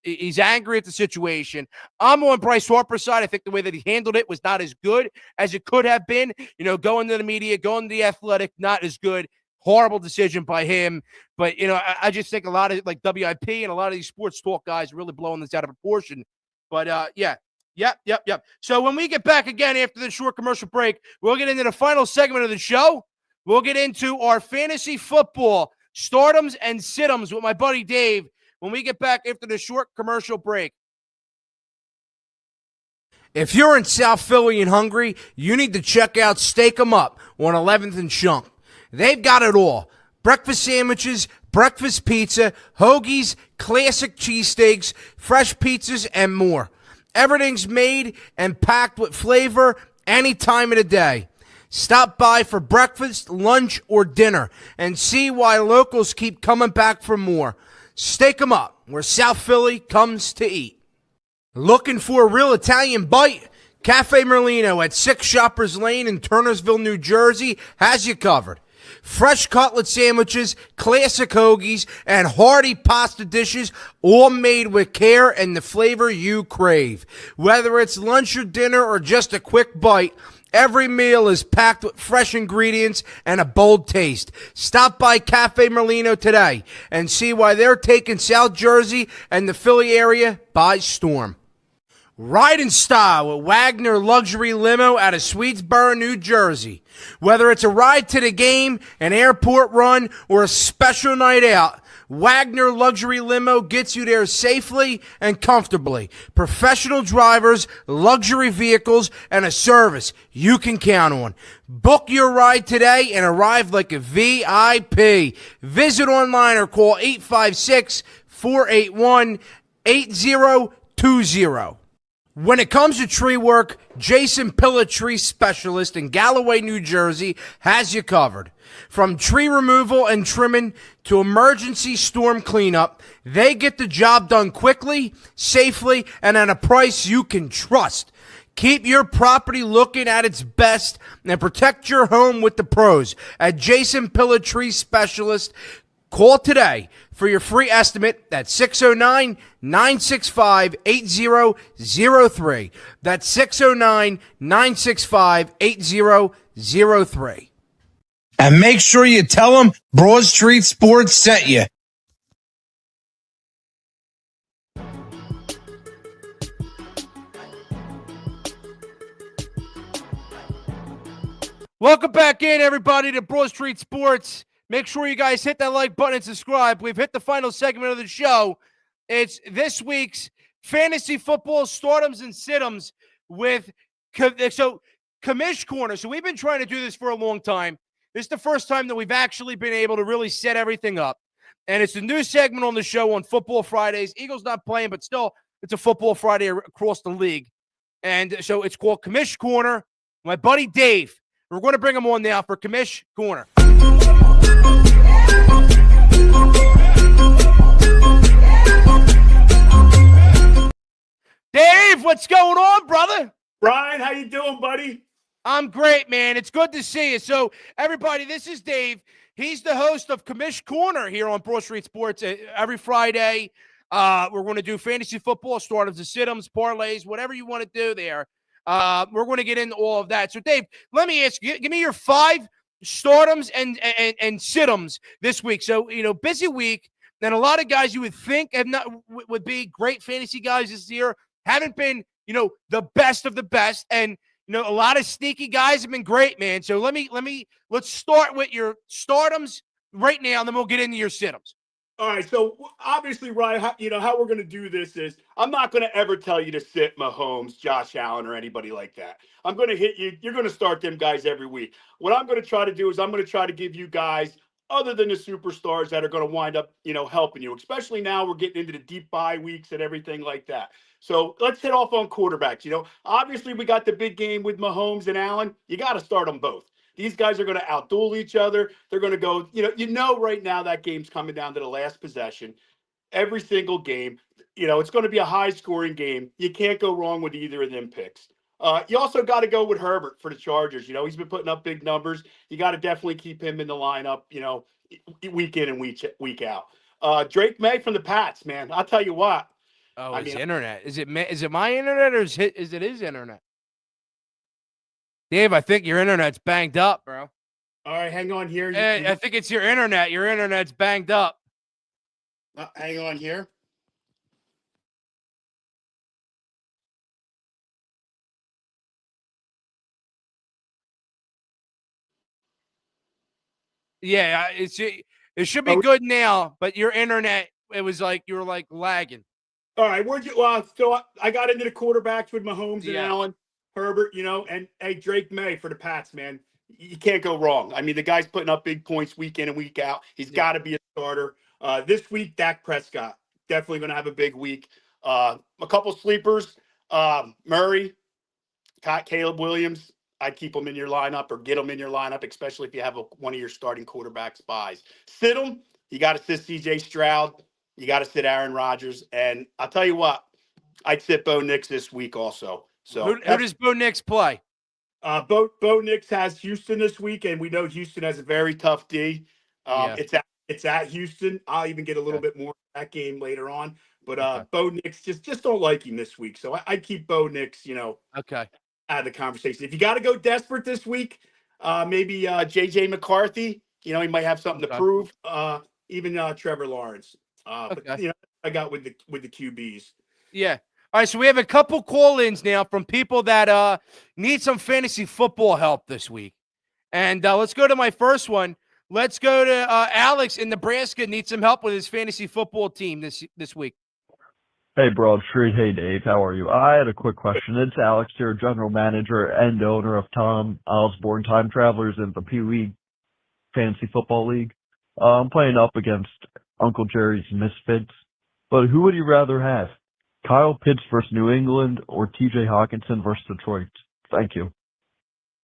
Speaker 1: he's angry at the situation. I'm on Bryce Harper's side. I think the way that he handled it was not as good as it could have been. Going to the media, going to the Athletic, not as good. Horrible decision by him. But, I just think a lot of like WIP and a lot of these sports talk guys are really blowing this out of proportion. But, yeah. Yep. So when we get back again after the short commercial break, we'll get into the final segment of the show. We'll get into our fantasy football stardoms and situms with my buddy Dave when we get back after the short commercial break. If you're in South Philly and hungry, you need to check out Steak 'em Up on 11th and Shunk. They've got it all. Breakfast sandwiches, breakfast pizza, hoagies, classic cheesesteaks, fresh pizzas, and more. Everything's made and packed with flavor any time of the day. Stop by for breakfast, lunch, or dinner and see why locals keep coming back for more. Steak 'em Up, where South Philly comes to eat. Looking for a real Italian bite? Cafe Merlino at 6 Shoppers Lane in Turnersville, New Jersey has you covered. Fresh cutlet sandwiches, classic hoagies, and hearty pasta dishes, all made with care and the flavor you crave. Whether it's lunch or dinner or just a quick bite, every meal is packed with fresh ingredients and a bold taste. Stop by Cafe Merlino today and see why they're taking South Jersey and the Philly area by storm. Ride in style with Wagner Luxury Limo out of Swedesboro, New Jersey. Whether it's a ride to the game, an airport run, or a special night out, Wagner Luxury Limo gets you there safely and comfortably. Professional drivers, luxury vehicles, and a service you can count on. Book your ride today and arrive like a VIP. Visit online or call 856-481-8020. When it comes to tree work, Jason Pillar Tree Specialist in Galloway, New Jersey has you covered. From tree removal and trimming to emergency storm cleanup, they get the job done quickly, safely, and at a price you can trust. Keep your property looking at its best and protect your home with the pros at Jason Pillar Tree Specialist. Call today for your free estimate at 609-965-8003. That's 609-965-8003.
Speaker 6: And make sure you tell them Broad Street Sports sent you.
Speaker 1: Welcome back in, everybody, to Broad Street Sports. Make sure you guys hit that like button and subscribe. We've hit the final segment of the show. It's this week's fantasy football stardoms and situms with Commish Corner. So we've been trying to do this for a long time. This is the first time that we've actually been able to really set everything up. And it's a new segment on the show on Football Fridays. Eagles not playing, but still, it's a Football Friday across the league. And so it's called Commish Corner. My buddy Dave. We're going to bring him on now for Commish Corner. Dave, what's going on, brother?
Speaker 8: Brian, how you doing, buddy?
Speaker 1: I'm great, man. It's good to see you. So, everybody, this is Dave. He's the host of Commish Corner here on Broad Street Sports every Friday. We're going to do fantasy football, startups, situms, parlays, whatever you want to do there. We're going to get into all of that. So, Dave, let me ask you, give me your 5 stardoms and situms this week. So, busy week. And a lot of guys you would think would be great fantasy guys this year haven't been, the best of the best. And, a lot of sneaky guys have been great, man. So let's start with your stardoms right now, and then we'll get into your situms.
Speaker 8: All right. So obviously, Ryan, how we're going to do this is I'm not going to ever tell you to sit Mahomes, Josh Allen, or anybody like that. I'm going to hit you. You're going to start them guys every week. What I'm going to try to do is I'm going to try to give you guys other than the superstars that are going to wind up, helping you, especially now we're getting into the deep bye weeks and everything like that. So let's hit off on quarterbacks. Obviously we got the big game with Mahomes and Allen. You got to start them both. These guys are going to outduel each other. They're going to go, right now that game's coming down to the last possession every single game. It's going to be a high scoring game. You can't go wrong with either of them picks. You also got to go with Herbert for the Chargers. He's been putting up big numbers. You got to definitely keep him in the lineup, week in and week out. Drake May from the Pats, man. I'll tell you what.
Speaker 1: Oh, his internet. Is it my internet or is it his internet? Dave, I think your internet's banged up, bro.
Speaker 8: All right, hang on here.
Speaker 1: I think it's your internet. Your internet's banged up.
Speaker 8: Hang on here.
Speaker 1: Yeah, it should be good now, but your internet, it was like you were like lagging.
Speaker 8: All right, so I got into the quarterbacks with Mahomes and Allen, Herbert, and hey, Drake May for the Pats, man. You can't go wrong. I mean, the guy's putting up big points week in and week out. He's got to be a starter. This week, Dak Prescott, definitely going to have a big week. A couple sleepers, Murray, Caleb Williams. I'd keep them in your lineup or get them in your lineup, especially if you have one of your starting quarterbacks buys. Sit them. You got to sit C.J. Stroud. You got to sit Aaron Rodgers. And I'll tell you what, I'd sit Bo Nix this week also. So
Speaker 1: who does Bo Nix play?
Speaker 8: Bo Nix has Houston this week, and we know Houston has a very tough D. It's at Houston. I'll even get a little bit more of that game later on. But Bo Nix just don't like him this week. So I'd keep Bo Nix, out of the conversation. If you got to go desperate this week, maybe J.J. McCarthy. He might have something to prove. Even Trevor Lawrence. But I got with the QBs.
Speaker 1: Yeah. All right, so we have a couple call-ins now from people that need some fantasy football help this week. And let's go to my first one. Let's go to Alex in Nebraska. Needs some help with his fantasy football team this week.
Speaker 4: Hey, Broad Street. Hey, Dave. How are you? I had a quick question. It's Alex here, general manager and owner of Tom Osborne Time Travelers in the Pee Wee Fantasy Football League. I'm playing up against Uncle Jerry's Misfits. But who would you rather have? Kyle Pitts versus New England or TJ Hawkinson versus Detroit? Thank you.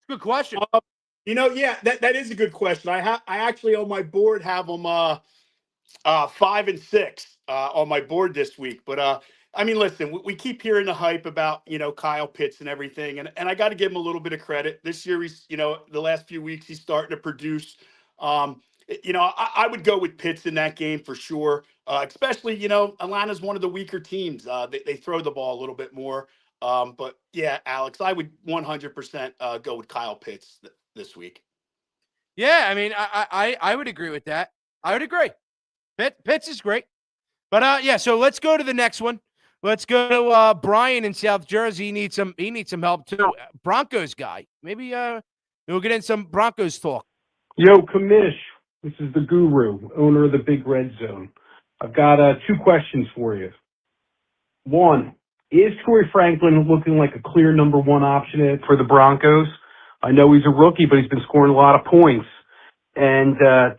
Speaker 1: Good question.
Speaker 8: That is a good question. I actually on my board have them 5 and 6 on my board this week. But I mean, listen, we keep hearing the hype about Kyle Pitts and everything, and I got to give him a little bit of credit. This year, he's the last few weeks he's starting to produce. I would go with Pitts in that game for sure. Especially, Atlanta's one of the weaker teams. They throw the ball a little bit more. But yeah, Alex, I would 100% go with Kyle Pitts this week.
Speaker 1: Yeah, I mean, I would agree with that. I would agree. Pitts is great. But so let's go to the next one. Let's go to Brian in South Jersey. He needs some help too. Broncos guy. Maybe we'll get in some Broncos talk.
Speaker 9: Yo, Kamish, this is the Guru, owner of the Big Red Zone. I've got 2 questions for you. One, is Troy Franklin looking like a clear number 1 option for the Broncos? I know he's a rookie, but he's been scoring a lot of points. And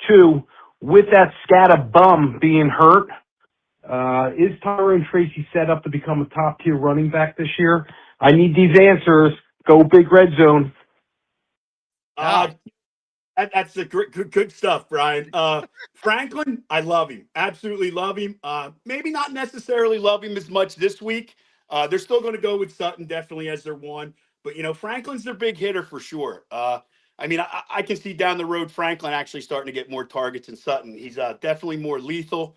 Speaker 9: 2, with that scatter bum being hurt, is Tyrone Tracy set up to become a top-tier running back this year? I need these answers. Go Big Red Zone.
Speaker 8: That's the good stuff, Brian. Franklin, I love him. Absolutely love him. Maybe not necessarily love him as much this week. They're still going to go with Sutton definitely as their one. But, Franklin's their big hitter for sure. I mean, I can see down the road Franklin actually starting to get more targets than Sutton. He's definitely more lethal.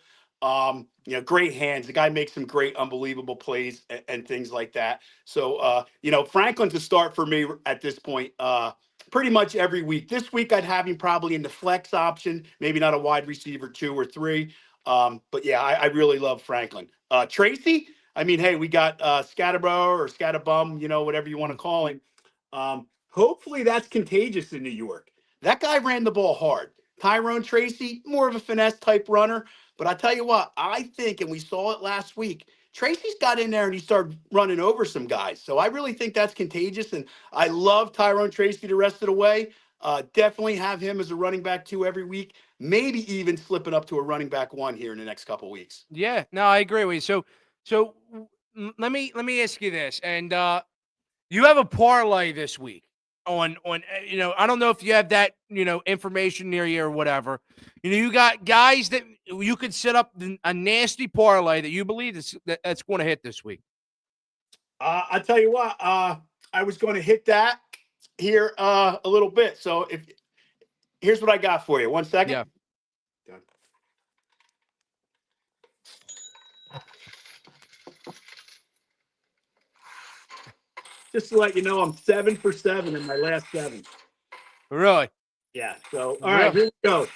Speaker 8: Great hands. The guy makes some great, unbelievable plays and things like that. So, Franklin's a start for me at this point. Pretty much every week. This week, I'd have him probably in the flex option, maybe not a wide receiver 2 or 3. But yeah, I really love Franklin. Tracy, I mean, hey, we got Scatterbro or Scatterbum, whatever you want to call him. Hopefully that's contagious in New York. That guy ran the ball hard. Tyrone Tracy, more of a finesse type runner. But I tell you what, I think, and we saw it last week, Tracy's got in there and he started running over some guys. So I really think that's contagious. And I love Tyrone Tracy the rest of the way. Definitely have him as a running back 2 every week, maybe even slipping up to a running back 1 here in the next couple weeks.
Speaker 1: Yeah, no, I agree with you. Let me ask you this, and you have a parlay this week on I don't know if you have that information near you or whatever. You got guys that you could set up a nasty parlay that you believe that's going to hit this week.
Speaker 8: I tell you what, I was going to hit that here a little bit. So here's what I got for you. 1 second.
Speaker 1: Yeah.
Speaker 8: Done. Just to let you know, I'm 7 for 7 in my last 7.
Speaker 1: Really?
Speaker 8: Yeah. So, all right, here we go.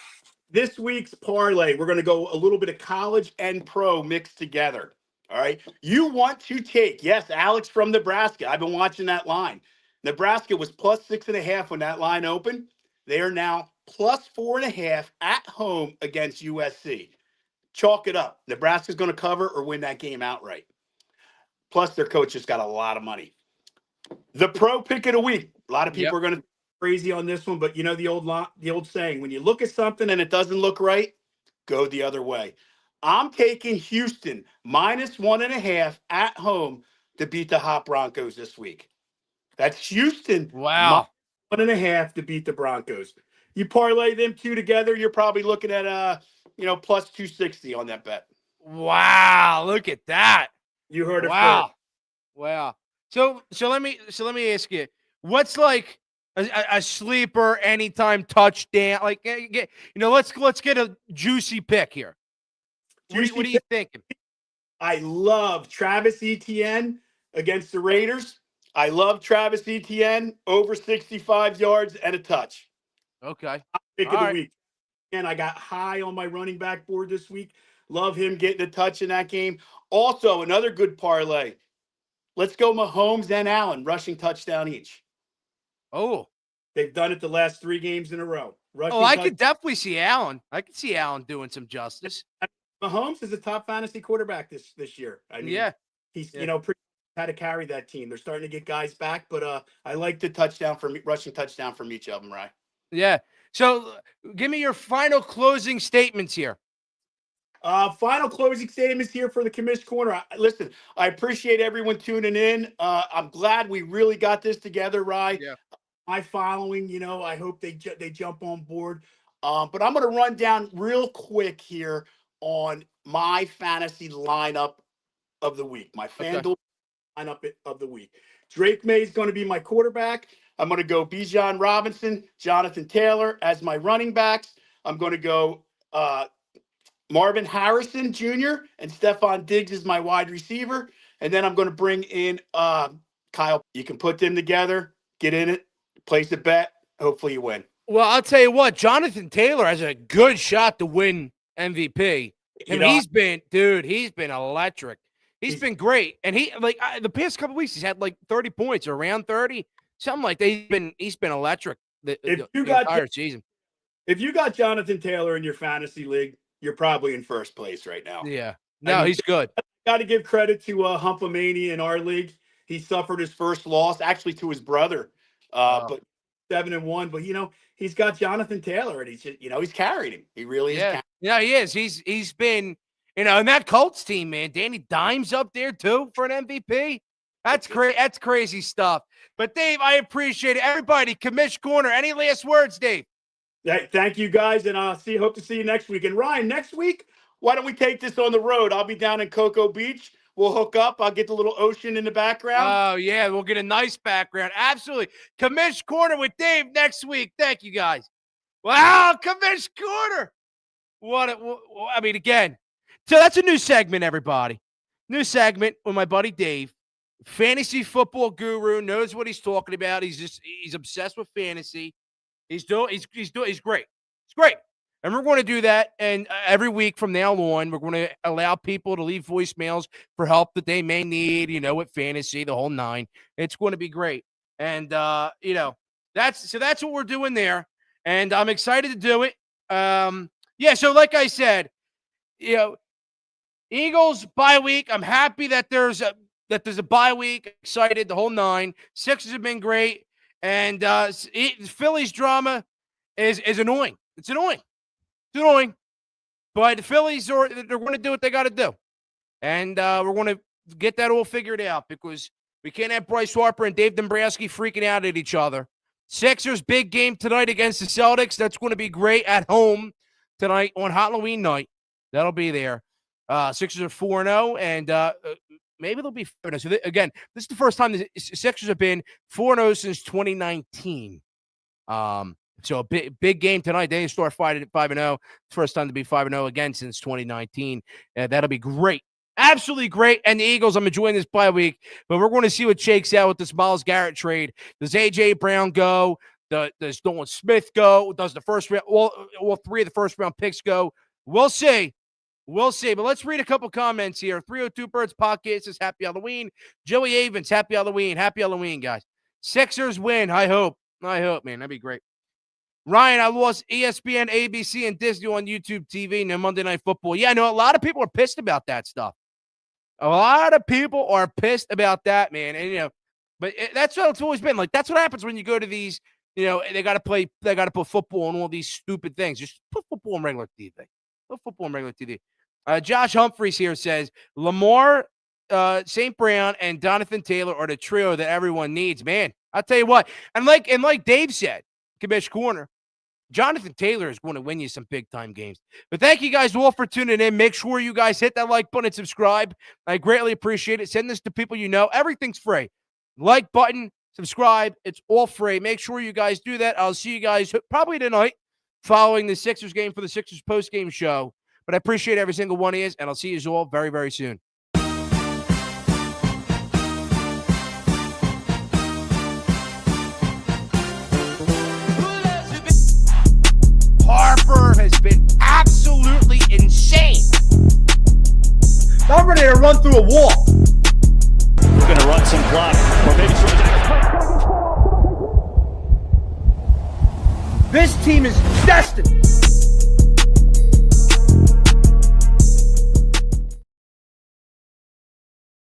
Speaker 8: This week's parlay, we're going to go a little bit of college and pro mixed together. All right. You want to take, yes, Alex from Nebraska. I've been watching that line. Nebraska was plus 6.5 when that line opened. They are now plus 4.5 at home against USC. Chalk it up. Nebraska's going to cover or win that game outright. Plus, their coach just got a lot of money. The pro pick of the week. A lot of people are going to crazy on this one, but you know the old saying, when you look at something and it doesn't look right, go the other way. I'm taking Houston minus 1.5 at home to beat the hot Broncos this week. That's Houston.
Speaker 1: Wow.
Speaker 8: Minus 1.5 to beat the Broncos. You parlay them two together, you're probably looking at plus 260 on that bet.
Speaker 1: Wow, look at that.
Speaker 8: You heard it
Speaker 1: first. Wow. So let me ask you, what's like a sleeper anytime touchdown? Like let's get a juicy pick here. What are you thinking?
Speaker 8: I love Travis Etienne against the Raiders. I love Travis Etienne over 65 yards and a touch.
Speaker 1: Okay.
Speaker 8: Pick of the week. And I got high on my running back board this week. Love him getting a touch in that game. Also, another good parlay. Let's go Mahomes and Allen, rushing touchdown each.
Speaker 1: Oh.
Speaker 8: They've done it the last 3 games in a row.
Speaker 1: I could definitely see Allen. I could see Allen doing some justice.
Speaker 8: Mahomes is a top fantasy quarterback this year. I mean, he's pretty had to carry that team. They're starting to get guys back, but I like the rushing touchdown from each of them, right?
Speaker 1: Yeah. So give me your final closing statements here.
Speaker 8: Final closing statements here for the Commish Corner. Listen, I appreciate everyone tuning in. I'm glad we really got this together, Rye.
Speaker 1: Yeah.
Speaker 8: My following, I hope they jump on board. But I'm going to run down real quick here on my fantasy lineup of the week, my FanDuel lineup of the week. Drake May is going to be my quarterback. I'm going to go Bijan Robinson, Jonathan Taylor as my running backs. I'm going to go Marvin Harrison Jr. and Stephon Diggs is my wide receiver. And then I'm going to bring in Kyle. You can put them together, get in it, place a bet. Hopefully you win.
Speaker 1: Well, I'll tell you what, Jonathan Taylor has a good shot to win MVP. And he's been electric. He's been great. And the past couple of weeks, he's had like 30 points, around 30, something like that. He's been electric the entire season.
Speaker 8: If you got Jonathan Taylor in your fantasy league, you're probably in first place right now.
Speaker 1: Yeah. No, he's good.
Speaker 8: Got to give credit to Humpamania in our league. He suffered his first loss, actually to his brother, but 7-1. But he's got Jonathan Taylor, and he's carried him. He really is.
Speaker 1: Yeah, he is. He's been, in that Colts team, man. Danny Dimes up there too for an MVP. That's crazy. That's crazy stuff. But Dave, I appreciate it. Everybody, Commish Corner. Any last words, Dave?
Speaker 8: Thank you guys, and hope to see you next week. And Ryan, next week, why don't we take this on the road? I'll be down in Cocoa Beach. We'll hook up. I'll get the little ocean in the background.
Speaker 1: Oh, yeah. We'll get a nice background. Absolutely. Commish Corner with Dave next week. Thank you, guys. Wow, Commish Corner. Again. So that's a new segment, everybody. New segment with my buddy Dave. Fantasy football guru, knows what he's talking about. He's obsessed with fantasy. He's great. It's great. And we're going to do that. And every week from now on, we're going to allow people to leave voicemails for help that they may need, with fantasy, the whole 9. It's going to be great. And, that's what we're doing there. And I'm excited to do it. So like I said, Eagles bye week. I'm happy that there's a bye week. Excited, the whole 9. Sixers have been great. And Phillies drama is annoying. It's annoying. It's annoying. But the Phillies they're going to do what they got to do. And we're going to get that all figured out because we can't have Bryce Harper and Dave Dombrowski freaking out at each other. Sixers, big game tonight against the Celtics. That's going to be great at home tonight on Halloween night. That'll be there. Sixers are 4-0, and maybe they'll be 5-0. So, again, this is the first time the Sixers have been 4-0 since 2019. So a big game tonight. They start 5-0. First time to be 5-0 again since 2019. That'll be great. Absolutely great. And the Eagles, I'm enjoying this bye week, but we're going to see what shakes out with this Myles Garrett trade. Does A.J. Brown go? Does Nolan Smith go? Does the first round, all three of the first round picks go? We'll see. We'll see. But let's read a couple comments here. 302 Birds Podcast says happy Halloween. Joey Avens, happy Halloween. Happy Halloween, guys. Sixers win. I hope, man. That'd be great. Ryan, I lost ESPN, ABC, and Disney on YouTube TV. No Monday Night Football. Yeah, I know a lot of people are pissed about that stuff. A lot of people are pissed about that, man. And, but that's what it's always been. Like, that's what happens when you go to these, they got to put football on all these stupid things. Just put football on regular TV. Put football on regular TV. Josh Humphreys here says, Lamar, St. Brown, and Jonathan Taylor are the trio that everyone needs. Man, I'll tell you what. And like Dave said, Kabish Corner, Jonathan Taylor is going to win you some big-time games. But thank you guys all for tuning in. Make sure you guys hit that like button and subscribe. I greatly appreciate it. Send this to people you know. Everything's free. Like button, subscribe. It's all free. Make sure you guys do that. I'll see you guys probably tonight following the Sixers game for the Sixers post-game show. But I appreciate every single one of you, and I'll see you all very, very soon. Harper has been absolutely insane. I'm ready to run through a wall.
Speaker 2: We're going to run some clock. Or maybe
Speaker 1: This team is destined